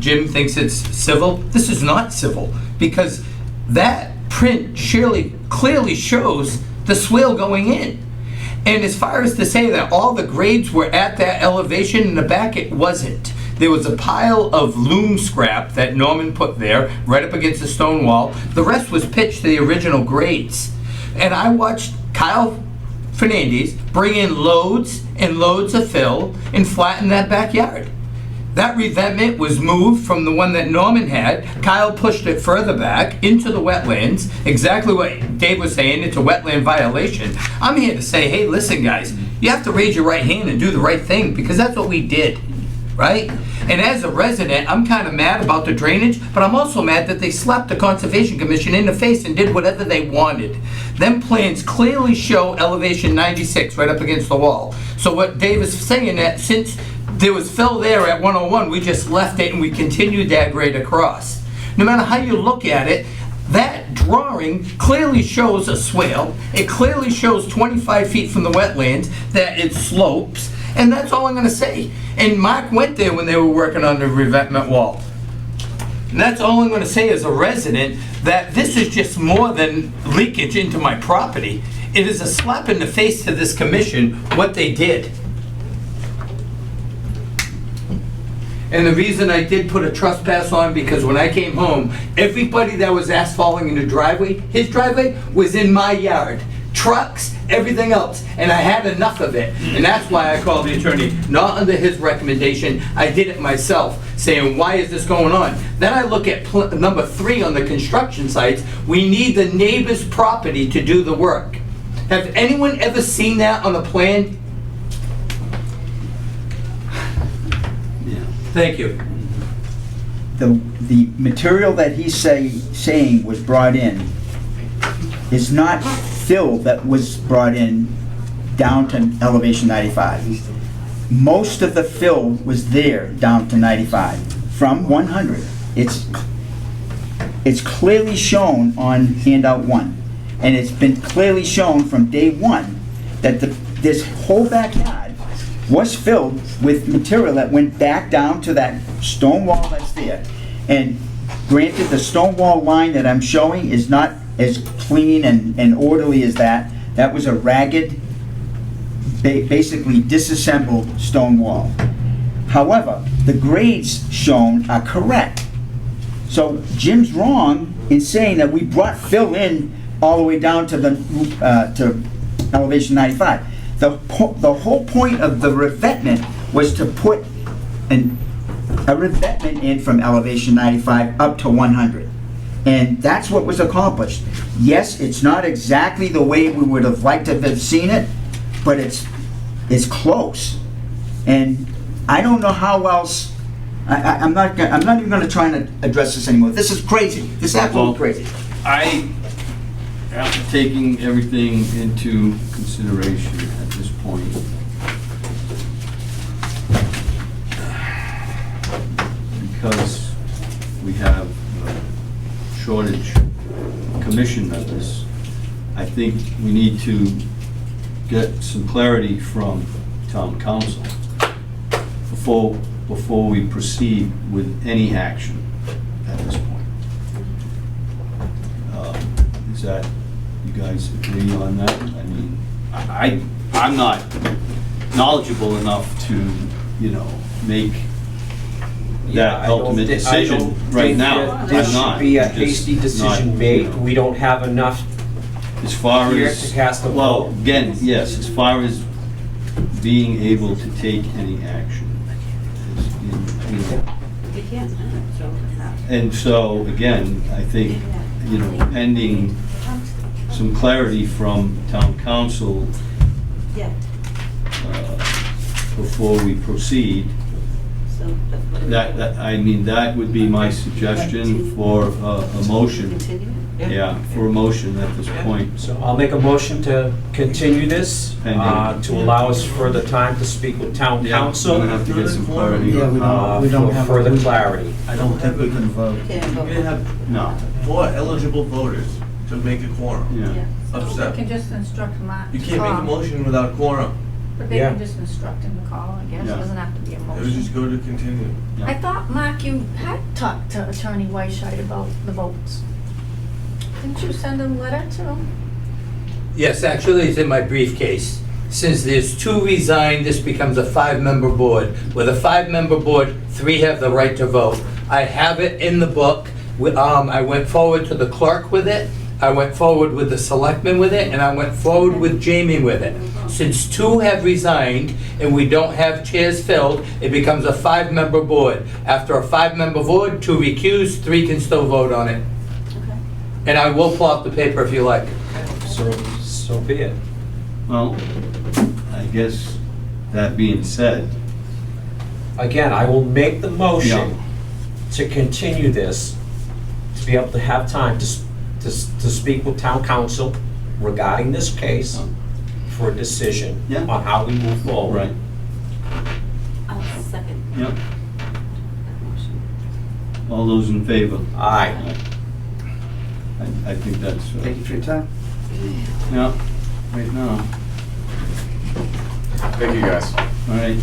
S1: Jim thinks it's civil. This is not civil, because that print clearly shows the swale going in. And as far as to say that all the grades were at that elevation in the back, it wasn't. There was a pile of loom scrap that Norman put there, right up against the stone wall. The rest was pitched to the original grades. And I watched Kyle Fernandez bring in loads and loads of fill and flatten that backyard. That revetment was moved from the one that Norman had. Kyle pushed it further back into the wetlands. Exactly what Dave was saying, it's a wetland violation. I'm here to say, hey, listen, guys, you have to raise your right hand and do the right thing, because that's what we did, right? And as a resident, I'm kind of mad about the drainage, but I'm also mad that they slapped the Conservation Commission in the face and did whatever they wanted. Them plans clearly show elevation 96 right up against the wall. So what Dave is saying, that since there was fill there at 101, we just left it and we continued that grade across. No matter how you look at it, that drawing clearly shows a swale. It clearly shows 25 feet from the wetlands that it slopes, and that's all I'm gonna say. And Mark went there when they were working on the revetment wall. And that's all I'm gonna say as a resident, that this is just more than leakage into my property. It is a slap in the face to this commission, what they did. And the reason I did put a trespass on, because when I came home, everybody that was asphalting in the driveway, his driveway, was in my yard. Trucks, everything else, and I had enough of it. And that's why I called the attorney, not under his recommendation, I did it myself, saying, why is this going on? Then I look at number 3 on the construction sites, we need the neighbor's property to do the work. Have anyone ever seen that on a plan? Thank you.
S10: The material that he's saying was brought in is not fill that was brought in down to elevation 95. Most of the fill was there down to 95 from 100. It's clearly shown on handout 1, and it's been clearly shown from day 1 that this whole backyard was filled with material that went back down to that stone wall that's there. And granted, the stone wall line that I'm showing is not as clean and orderly as that. That was a ragged, basically disassembled stone wall. However, the grades shown are correct. So Jim's wrong in saying that we brought fill in all the way down to to elevation 95. The whole point of the revetment was to put a revetment in from elevation 95 up to 100. And that's what was accomplished. Yes, it's not exactly the way we would have liked to have seen it, but it's close. And I don't know how else, I'm not even going to try and address this anymore. This is crazy. This is absolutely crazy.
S12: After taking everything into consideration at this point, because we have a shortage of commission members, I think we need to get some clarity from town council before we proceed with any action at this point. Is that, you guys agree on that? I mean, I'm not knowledgeable enough to, make that ultimate decision right now.
S2: There
S12: I'm not.
S2: should be a
S12: I'm just
S2: hasty
S12: not,
S2: decision made. We don't have enough
S12: as far
S2: here
S12: as,
S2: to cast a
S12: well,
S2: vote.
S12: again, yes, as far as being able to take any action.
S7: You can't, so.
S12: And so, again, I think, pending some clarity from town council
S7: Yeah.
S12: before we proceed,
S7: So.
S12: that would be my suggestion for a motion.
S7: Continue?
S12: Yeah, for a motion at this point.
S2: So I'll make a motion to continue this, to allow us further time to speak with town council.
S12: We're gonna have to get some clarity.
S4: Yeah, we don't
S2: For
S4: have.
S2: further clarity.
S4: I don't think we can vote.
S7: Can't
S13: You
S7: vote.
S13: have
S12: No,
S13: 4 eligible voters to make a quorum.
S12: yeah.
S6: So
S13: Upset.
S6: we can just instruct Mark
S13: You
S6: to
S13: can't make a
S6: call.
S13: motion without quorum.
S6: But they
S2: Yeah.
S6: can just instruct him to call, I guess, it
S12: Yeah.
S6: doesn't have to be a
S13: It was just
S6: motion.
S13: go to continue.
S6: I thought, Mark, you had talked to Attorney Weisheit about the votes. Didn't you send a letter to him?
S1: Yes, actually, it's in my briefcase. Since there's 2 resigned, this becomes a 5-member board. With a 5-member board, 3 have the right to vote. I have it in the book. I went forward to the clerk with it, I went forward with the selectman with it, and I went forward with Jamie with it. Since 2 have resigned and we don't have chairs filled, it becomes a 5-member board. After a 5-member board, 2 recuse, 3 can still vote on it.
S7: Okay.
S1: And I will pull out the paper if you like.
S2: So be it.
S12: Well, I guess that being said,
S2: Again, I will make the motion to continue this, to be able to have time to speak with town council regarding this case for a decision
S12: Yeah.
S2: on how we move forward.
S12: right,
S7: I'll second
S12: yep.
S7: that motion.
S12: All those in favor?
S2: Aye.
S12: I think that's,
S10: Thank you for your time.
S12: yeah, right now.
S5: Thank you, guys.
S12: All right.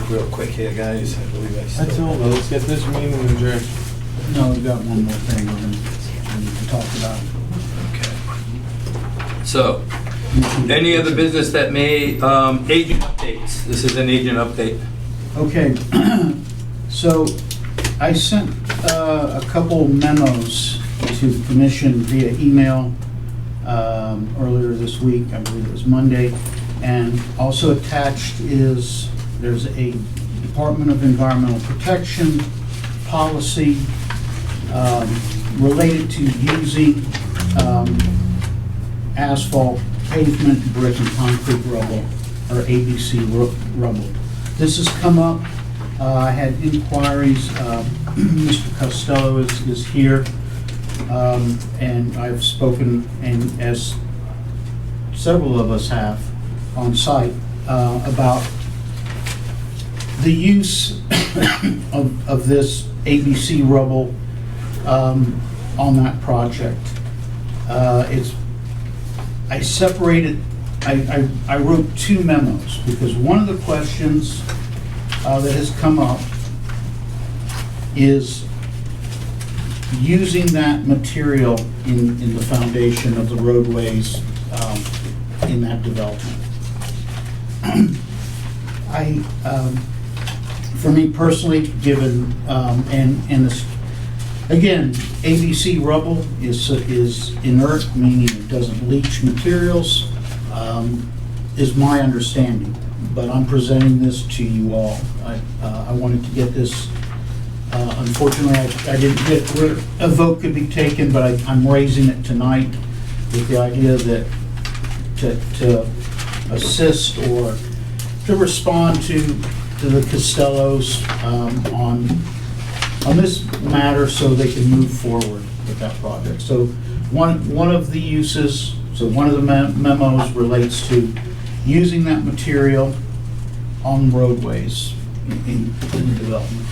S1: real quick here, guys. I believe I still.
S13: That's over, let's get this meeting adjourned.
S4: No, we've got one more thing we need to talk about.
S1: Okay. So, any other business that may, agent updates. This is an agent update.
S4: Okay, so I sent a couple memos to the commission via email earlier this week, I believe it was Monday, and also attached there's a Department of Environmental Protection policy related to using asphalt, pavement, brick, and concrete rubble, or ABC rubble. This has come up. I had inquiries. Mr. Costello is here, and I've spoken, and as several of us have on site, about the use of this ABC rubble on that project. I separated, I wrote two memos because one of the questions that has come up is using that material in the foundation of the roadways in that development. For me personally, given, and this, again, ABC rubble is inert, meaning it doesn't leach materials, is my understanding. But I'm presenting this to you all. I wanted to get this, unfortunately, I didn't get where a vote could be taken, but I'm raising it tonight with the idea that to assist or to respond to the Costellos on this matter so they can move forward with that project. So one of the uses, so one of the memos relates to using that material on roadways in the development.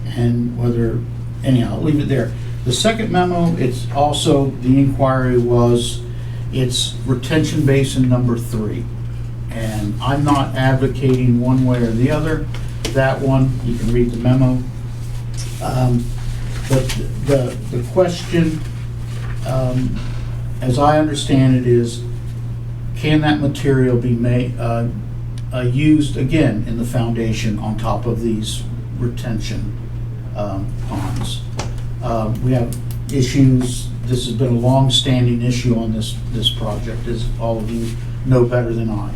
S4: And whether, anyhow, I'll leave it there. The second memo, it's also, the inquiry was, it's retention basin number 3. And I'm not advocating one way or the other. That one, you can read the memo. But the question, as I understand it, is can that material be made, used again in the foundation on top of these retention ponds? We have issues. This has been a long-standing issue on this project, as all of you know better than I.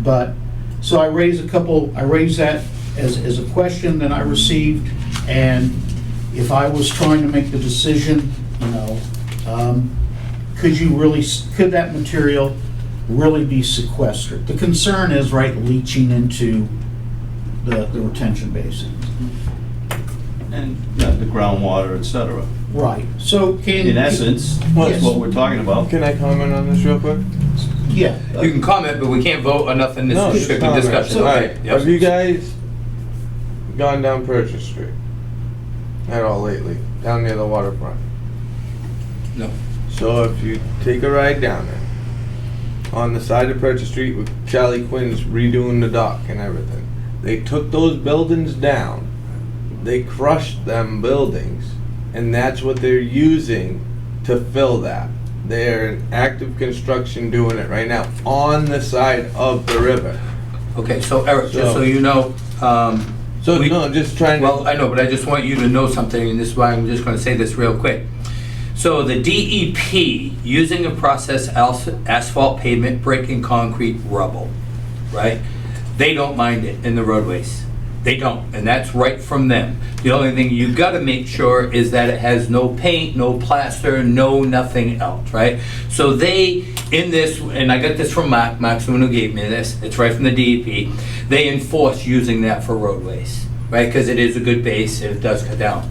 S4: But so I raised that as a question that I received, and if I was trying to make the decision, could that material really be sequestered? The concern is, right, leaching into the retention basin.
S12: And the groundwater, et cetera.
S4: Right. So
S12: In essence,
S4: Yes.
S12: that's what we're talking about.
S13: Can I comment on this real quick?
S4: Yeah.
S1: You can comment, but we can't vote on nothing. This
S13: No,
S1: is
S13: just
S1: strictly
S13: comment.
S1: discussion.
S13: All
S1: Okay.
S13: right,
S1: Yep.
S13: have you guys gone down Purchase Street at all lately, down near the waterfront?
S1: No.
S13: So if you take a ride down there, on the side of Purchase Street with Charlie Quinn's redoing the dock and everything, they took those buildings down, they crushed them buildings, and that's what they're using to fill that. They're in active construction doing it right now on the side of the river.
S1: Okay, so Eric, just so
S13: So-
S1: you know,
S13: So
S1: We-
S13: no, I'm just trying to.
S1: well, I know, but I just want you to know something, and this is why I'm just gonna say this real quick. So the DEP, using a process asphalt, pavement, brick, and concrete rubble, right? They don't mind it in the roadways. They don't, and that's right from them. The only thing you gotta make sure is that it has no paint, no plaster, no nothing else, right? So they, in this, and I got this from Mark's the one who gave me this, it's right from the DEP, they enforce using that for roadways, right? Because it is a good base and it does cut down.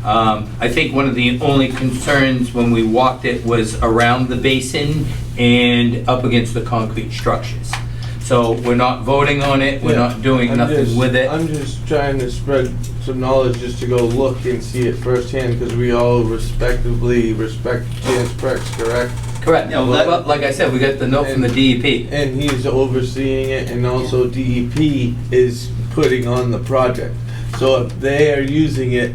S1: I think one of the only concerns when we walked it was around the basin and up against the concrete structures. So we're not voting on it, we're not doing nothing with it.
S13: I'm just trying to spread some knowledge just to go look and see it firsthand, because we all respect Chance Perks, correct?
S1: Correct.
S13: Yeah, well, that-
S1: Well, like I said, we got the note from the DEP.
S13: And he's overseeing it, and also DEP is putting on the project. So if they are using it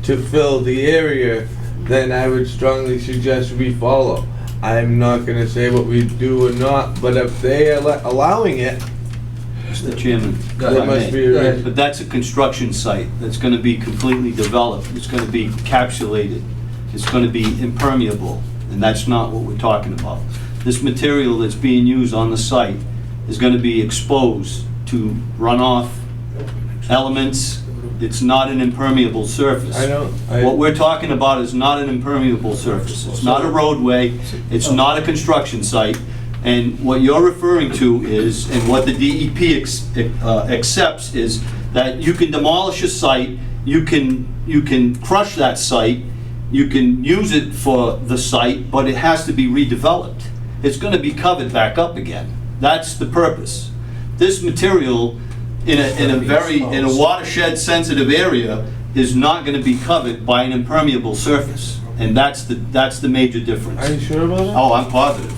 S13: to fill the area, then I would strongly suggest we follow. I'm not gonna say what we do or not, but if they are allowing it,
S12: Mr. Chairman.
S1: Go
S13: there
S1: ahead.
S13: must be
S1: Go
S13: a
S1: ahead.
S13: reason.
S12: But that's a construction site that's going to be completely developed. It's going to be encapsulated. It's going to be impermeable, and that's not what we're talking about. This material that's being used on the site is going to be exposed to runoff elements. It's not an impermeable surface. What we're talking about is not an impermeable surface. It's not a roadway. It's not a construction site. And what you're referring to is, and what the DEP accepts is that you can demolish a site, you can crush that site, you can use it for the site, but it has to be redeveloped. It's going to be covered back up again. That's the purpose. This material in a watershed sensitive area is not going to be covered by an impermeable surface. And that's the major difference.
S13: Are you sure about that?
S12: Oh, I'm positive.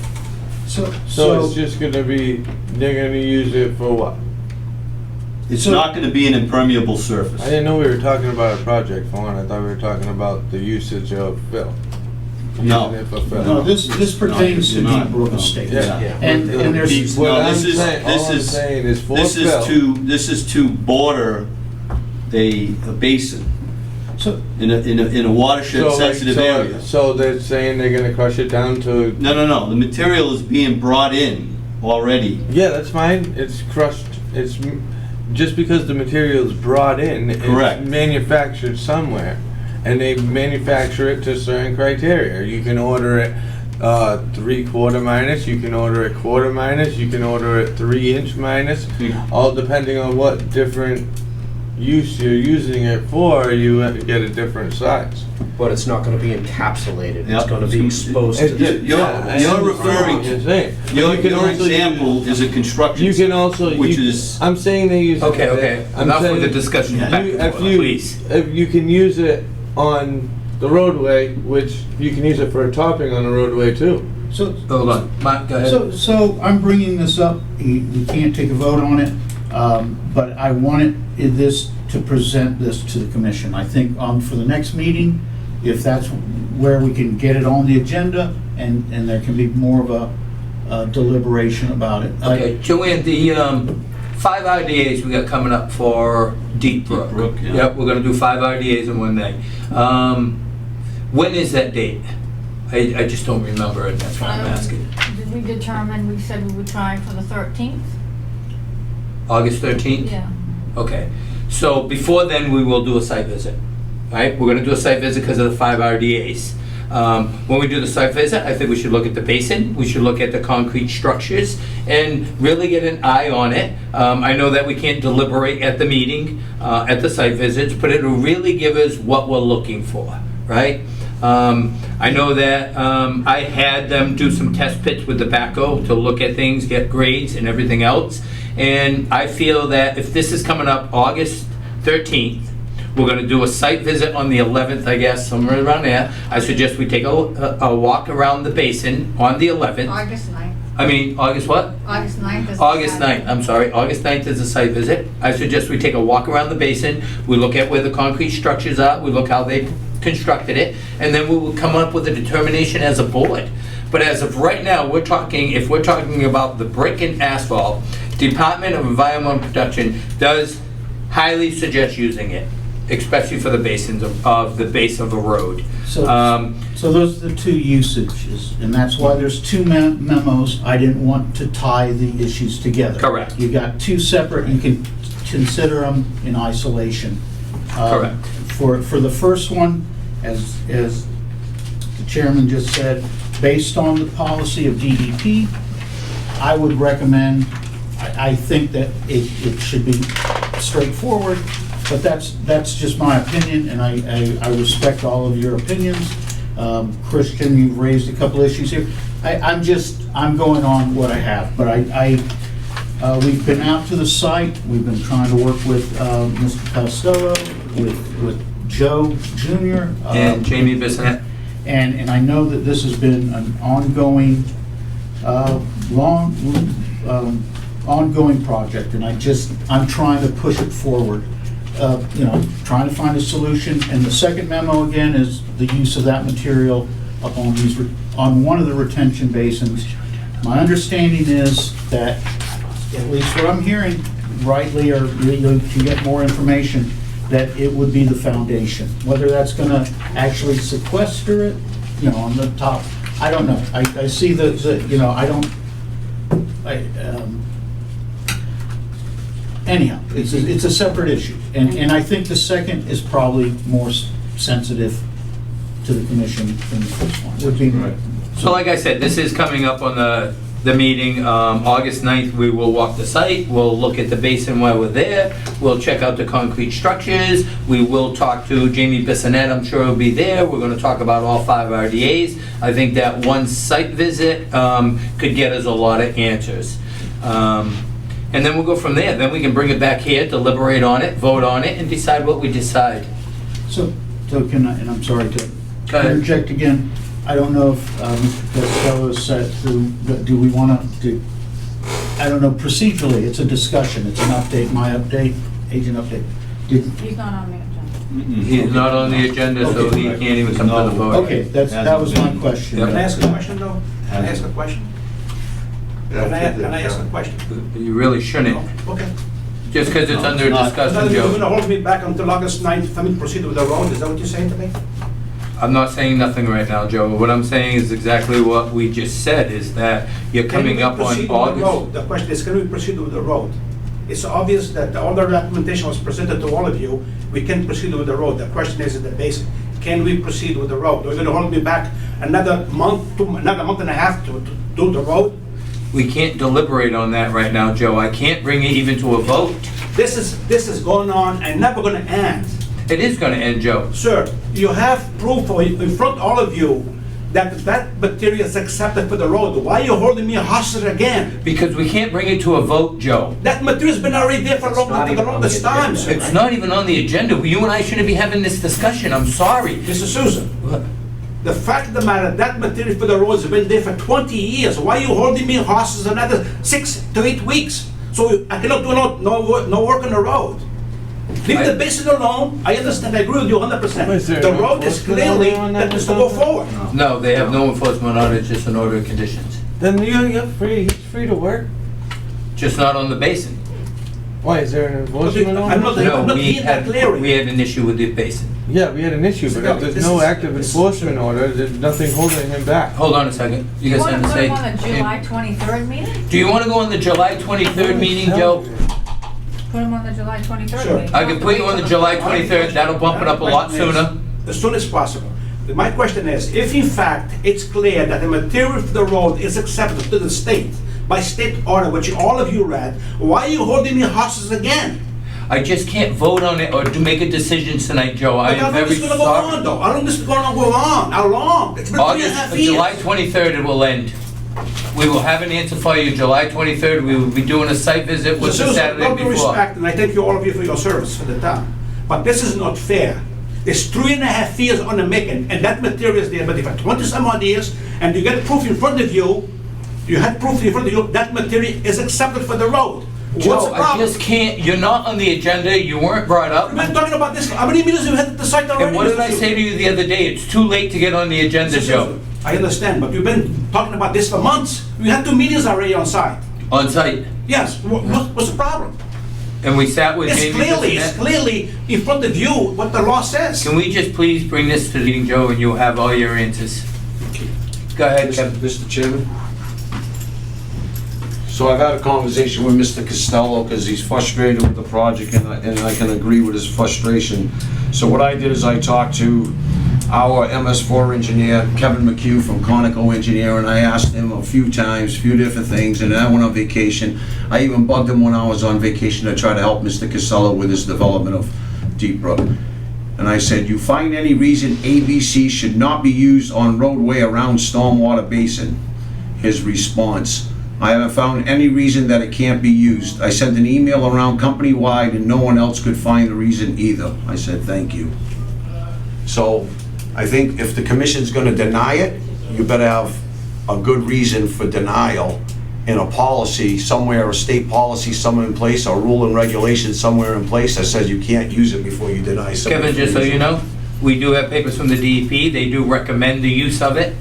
S13: So it's just gonna be, they're gonna use it for what?
S12: It's not going to be an impermeable
S13: I
S12: surface.
S13: didn't know we were talking about a project for one. I thought we were talking about the usage of fill.
S12: No.
S13: Using it for fill.
S4: No, this pertains to
S12: you're not.
S4: Deep Brook
S12: No.
S4: Estate.
S13: Yeah.
S4: And there's,
S13: What
S12: No,
S13: I'm
S12: this is-
S13: saying,
S12: this
S13: all I'm
S12: is-
S13: saying is for
S12: This is
S13: fill.
S12: this is to border a basin
S4: so,
S12: in a watershed sensitive area.
S13: So they're saying they're gonna crush it down to,
S12: No. The material is being brought in already.
S13: yeah, that's fine. It's crushed, just because the material is brought in,
S12: Correct.
S13: it's manufactured somewhere. And they manufacture it to certain criteria. You can order it 3/4 minus, you can order it 1/4 minus, you can order it 3-inch minus, all depending on what different use you're using it for, you get a different size.
S2: But it's not gonna be encapsulated, it's
S12: Yep.
S2: gonna be exposed to the...
S12: You're referring
S13: You're
S12: to,
S13: saying.
S12: your
S13: You can also use-
S12: example is a construction
S13: You can
S12: site,
S13: also,
S12: which
S13: you-
S12: is,
S13: I'm saying they use.
S1: Okay.
S13: I'm
S1: Enough with the
S13: saying
S1: discussion back
S13: you-
S1: and
S13: if
S1: forth,
S13: you-
S1: please.
S13: If you can use it on the roadway, which you can use it for a topping on the roadway too.
S4: so,
S1: Hold on. Mark, go ahead.
S4: so I'm bringing this up, we can't take a vote on it, but I wanted this to present this to the commission. I think for the next meeting, if that's where we can get it on the agenda, and there can be more of a deliberation about it.
S1: Okay, Joanne, the 5 RDAs we got coming up for Deep Brook.
S12: Deep Brook, yeah.
S1: Yep, we're gonna do 5 RDAs in one day. When is that date? I just don't remember it, that's why I'm asking.
S14: Did we determine, we said we would try for the 13th?
S1: August 13th?
S14: Yeah.
S1: Okay, so before then, we will do a site visit, right? We're gonna do a site visit because of the 5 RDAs. When we do the site visit, I think we should look at the basin, we should look at the concrete structures, and really get an eye on it. I know that we can't deliberate at the meeting, at the site visits, but it'll really give us what we're looking for, right? I know that I had them do some test pits with the backhoe to look at things, get grades and everything else. And I feel that if this is coming up August 13th, we're gonna do a site visit on the 11th, I guess, somewhere around there. I suggest we take a walk around the basin on the 11th.
S14: August 9th.
S1: I mean, August what?
S14: August 9th is...
S1: August 9th, I'm sorry, August 9th is a site visit. I suggest we take a walk around the basin, we look at where the concrete structures are, we look how they constructed it, and then we will come up with a determination as a board. But as of right now, if we're talking about the brick and asphalt, Department of Environmental Protection does highly suggest using it, especially for the basins of the base of a road.
S4: So those are the two usages, and that's why there's two memos. I didn't want to tie the issues together.
S1: Correct.
S4: You got two separate, you can consider them in isolation.
S1: Correct.
S4: For the first one, as the chairman just said, based on the policy of DEP, I would recommend, I think that it should be straightforward, but that's just my opinion, and I respect all of your opinions. Christian, you've raised a couple issues here. I'm going on what I have, but we've been out to the site, we've been trying to work with Mr. Costello, with Joe Jr.
S1: And Jamie Bissonette.
S4: And I know that this has been an ongoing, ongoing project, and I'm trying to push it forward. Trying to find a solution. And the second memo, again, is the use of that material up on on one of the retention basins. My understanding is that, at least what I'm hearing rightly, or you can get more information, that it would be the foundation. Whether that's gonna actually sequester it, on the top, I don't know. I see anyhow, it's a separate issue. And I think the second is probably more sensitive to the commission than the first one. Would be.
S1: So like I said, this is coming up on the meeting, August 9th. We will walk the site, we'll look at the basin while we're there, we'll check out the concrete structures, we will talk to Jamie Bissonette, I'm sure he'll be there, we're gonna talk about all 5 RDAs. I think that one site visit could get us a lot of answers. And then we'll go from there. Then we can bring it back here, deliberate on it, vote on it, and decide what we decide.
S4: So can I, and I'm sorry to
S1: Go ahead.
S4: interject again, I don't know if Mr. Costello said do we want to, I don't know, procedurally, it's a discussion, it's an update, my update, agent update.
S14: He's not on the agenda.
S1: He's not on the agenda, so he can't even come to the vote.
S4: Okay, that was my question.
S1: Yep.
S11: Can I ask a question, though? Can I ask a question? Can I ask a question?
S1: You really shouldn't,
S11: Okay.
S1: just because it's under
S12: not.
S1: discussion,
S11: You're
S1: Joe.
S11: gonna hold me back until August 9th for me to proceed with the road, is that what you're saying to me?
S1: I'm not saying nothing right now, Joe. What I'm saying is exactly what we just said, is that you're coming up on
S11: Can we proceed with the
S1: August.
S11: road? The question is, can we proceed with the road? It's obvious that all the documentation was presented to all of you, we can proceed with the road. The question is the basic, can we proceed with the road? Are you gonna hold me back another month and a half to do the road?
S1: We can't deliberate on that right now, Joe. I can't bring it even to a vote.
S11: This is going on and never gonna end.
S1: It is gonna end, Joe.
S11: Sir, you have proof in front of all of you that material is accepted for the road. Why are you holding me hostage again?
S1: Because we can't bring it to a vote, Joe.
S11: That material's been already there for the longest time, sir.
S1: It's not even on the agenda. You and I shouldn't be having this discussion. I'm sorry.
S11: Mr. Souza, the fact of the matter, that material for the road has been there for 20 years. Why are you holding me hostage another 6 to 8 weeks? So I cannot do no work on the road. Leave the basin alone. I understand, I agree with you 100%. The road is clearly that is to go forward.
S1: No, they have no enforcement on it, it's just an order of conditions.
S13: Then you're free, he's free to work.
S1: Just not on the basin.
S13: Why, is there an enforcement on
S11: I'm
S13: it?
S11: not hearing that clearly.
S1: We had an issue with the basin.
S13: Yeah, we had an issue, but if there's
S11: This
S13: no
S11: is-
S13: active enforcement order, there's nothing holding him back.
S1: Hold on a second. You
S14: You
S1: guys
S14: want
S1: something
S14: to
S1: to
S14: put
S1: say?
S14: him on the July 23rd meeting?
S1: Do you want to go on the July 23rd meeting, Joe?
S14: Put him on the July 23rd
S11: Sure.
S14: meeting.
S1: I can put you on the July 23rd. That'll bump it up a lot sooner.
S11: As soon as possible. My question is, if in fact it's clear that the material for the road is accepted to the state, by state order, which all of you read, why are you holding me hostage again?
S1: I just can't vote on it or to make a decision tonight, Joe. I
S11: How
S1: am
S11: long
S1: very
S11: is this gonna go on,
S1: sorry.
S11: though? How long is this gonna go on? How long? It's been 3.5
S1: August,
S11: years.
S1: July 23rd it will end. We will have an answer for you July 23rd. We will be doing a site visit with the
S11: Susan,
S1: Saturday
S11: with all due
S1: before.
S11: respect, and I thank you all of you for your service for the town, but this is not fair. It's 3.5 years on the making, and that material is there, but for 20 some odd years, and you get proof in front of you, that material is accepted for the road. What's
S1: Joe,
S11: the
S1: I
S11: problem?
S1: just can't, you're not on the agenda, you weren't brought up.
S11: We've been talking about this, how many meetings have you had at the site already?
S1: And what did
S11: Mr.
S1: I say
S11: Susan?
S1: to you the other day? It's too late to get on the agenda,
S11: Mr.
S1: Joe.
S11: Susan, I understand, but we've been talking about this for months. We had 2 meetings already on site.
S1: On site.
S11: Yes, what's the problem?
S1: And we sat with
S11: It's
S1: Jamie
S11: clearly
S1: Bissonette.
S11: in front of you what the law says.
S1: Can we just please bring this to the meeting, Joe, and you'll have all your answers? Go ahead, Kevin.
S15: Mr. Chairman? So I've had a conversation with Mr. Costello because he's frustrated with the project and I can agree with his frustration. So what I did is I talked to our MS4 engineer, Kevin McHugh from Conoco Engineer, and I asked him a few times, few different things, and then I went on vacation. I even bugged him when I was on vacation to try to help Mr. Costello with his development of Deep Brook. And I said, you find any reason ABC should not be used on roadway around stormwater basin? His response, I haven't found any reason that it can't be used. I sent an email around company-wide and no one else could find a reason either. I said, thank you. So I think if the commission's gonna deny it, you better have a good reason for denial in a policy somewhere, a state policy somewhere in place, or rule and regulation somewhere in place that says you can't use it before you deny someone.
S1: Kevin, just so you know, we do have papers from the DEP. They do recommend the use of it.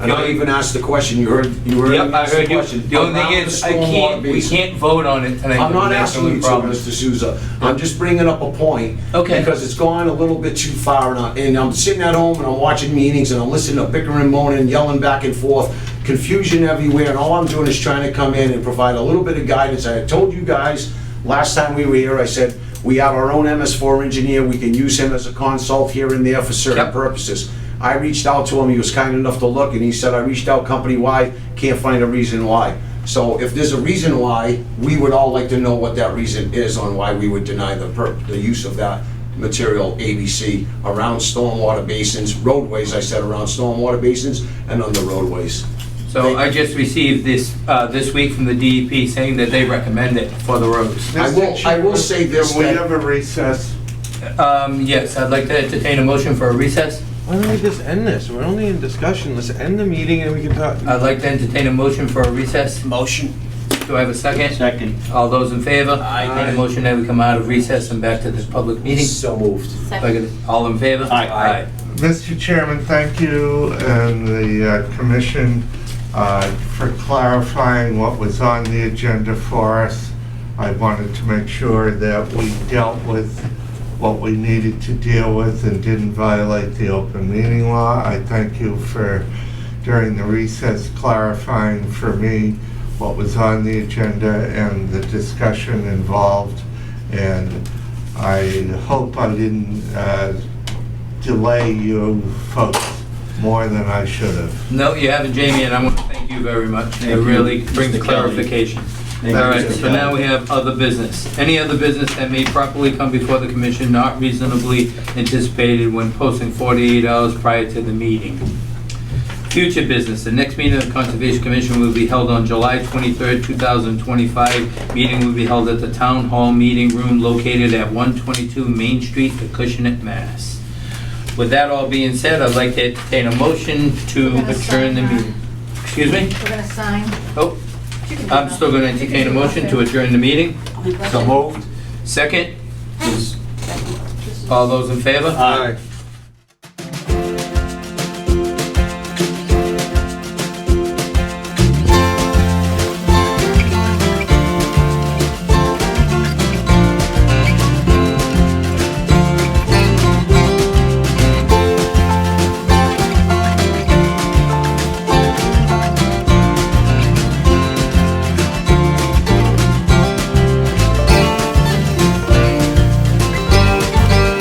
S15: And I even asked the question, you heard me
S1: Yep, I
S15: ask the
S1: heard you.
S15: question.
S1: The only thing
S15: Around
S1: is,
S15: the stormwater
S1: we
S15: basin.
S1: can't vote on it tonight.
S15: I'm not
S1: That's the
S15: asking you
S1: only
S15: to,
S1: problem.
S15: Mr. Souza. I'm just bringing up a point.
S1: Okay.
S15: Because it's gone a little bit too far, and I'm sitting at home and I'm watching meetings and I'm listening to bickering, moaning, yelling back and forth, confusion everywhere, and all I'm doing is trying to come in and provide a little bit of guidance. I had told you guys last time we were here, I said, we have our own MS4 engineer, we can use him as a consult here and there for certain
S1: Yep.
S15: purposes. I reached out to him, he was kind enough to look, and he said, I reached out company-wide, can't find a reason why. So if there's a reason why, we would all like to know what that reason is on why we would deny the use of that material, ABC, around stormwater basins, roadways, I said, around stormwater basins and on the roadways.
S1: So I just received this week from the DEP saying that they recommend it for the roads.
S15: I will say this,
S13: Can we
S15: that
S13: have a recess?
S1: Yes, I'd like to entertain a motion for a recess.
S13: Why don't we just end this? We're only in discussion. Let's end the meeting and we can talk.
S1: I'd like to entertain a motion for a recess.
S2: Motion.
S1: Do I have a second?
S12: Second.
S1: All those in favor?
S2: Aye.
S1: Entertain a motion that we come out of recess and back to this public meeting.
S15: So moved.
S1: All in favor?
S12: Aye.
S13: Mr. Chairman, thank you and the commission for clarifying what was on the agenda for us. I wanted to make sure that we dealt with what we needed to deal with and didn't violate the open meeting law. I thank you for, during the recess, clarifying for me what was on the agenda and the discussion involved. And I hope I didn't delay you folks more than I should have.
S1: No, you haven't, Jamie, and I want to thank you very much. It
S12: Thank you,
S1: really brings
S12: Mr. Kelly.
S1: clarification.
S12: Thank
S1: All
S12: you,
S1: right,
S12: Mr.
S1: so
S12: Kelly.
S1: now we have other business. Any other business that may properly come before the commission not reasonably anticipated when posting 48 hours prior to the meeting. Future business, the next meeting of the Conservation Commission will be held on July 23rd, 2025. Meeting will be held at the Town Hall Meeting Room located at 122 Main Street, Acushnet, Mass. With that all being said, I'd like to entertain a motion to
S14: We're gonna
S1: adjourn the
S14: sign
S1: meeting. Excuse me?
S14: We're gonna sign.
S1: Oh, I'm still going to entertain a motion to adjourn the meeting.
S15: So moved.
S1: Second? All those in favor?
S13: Aye.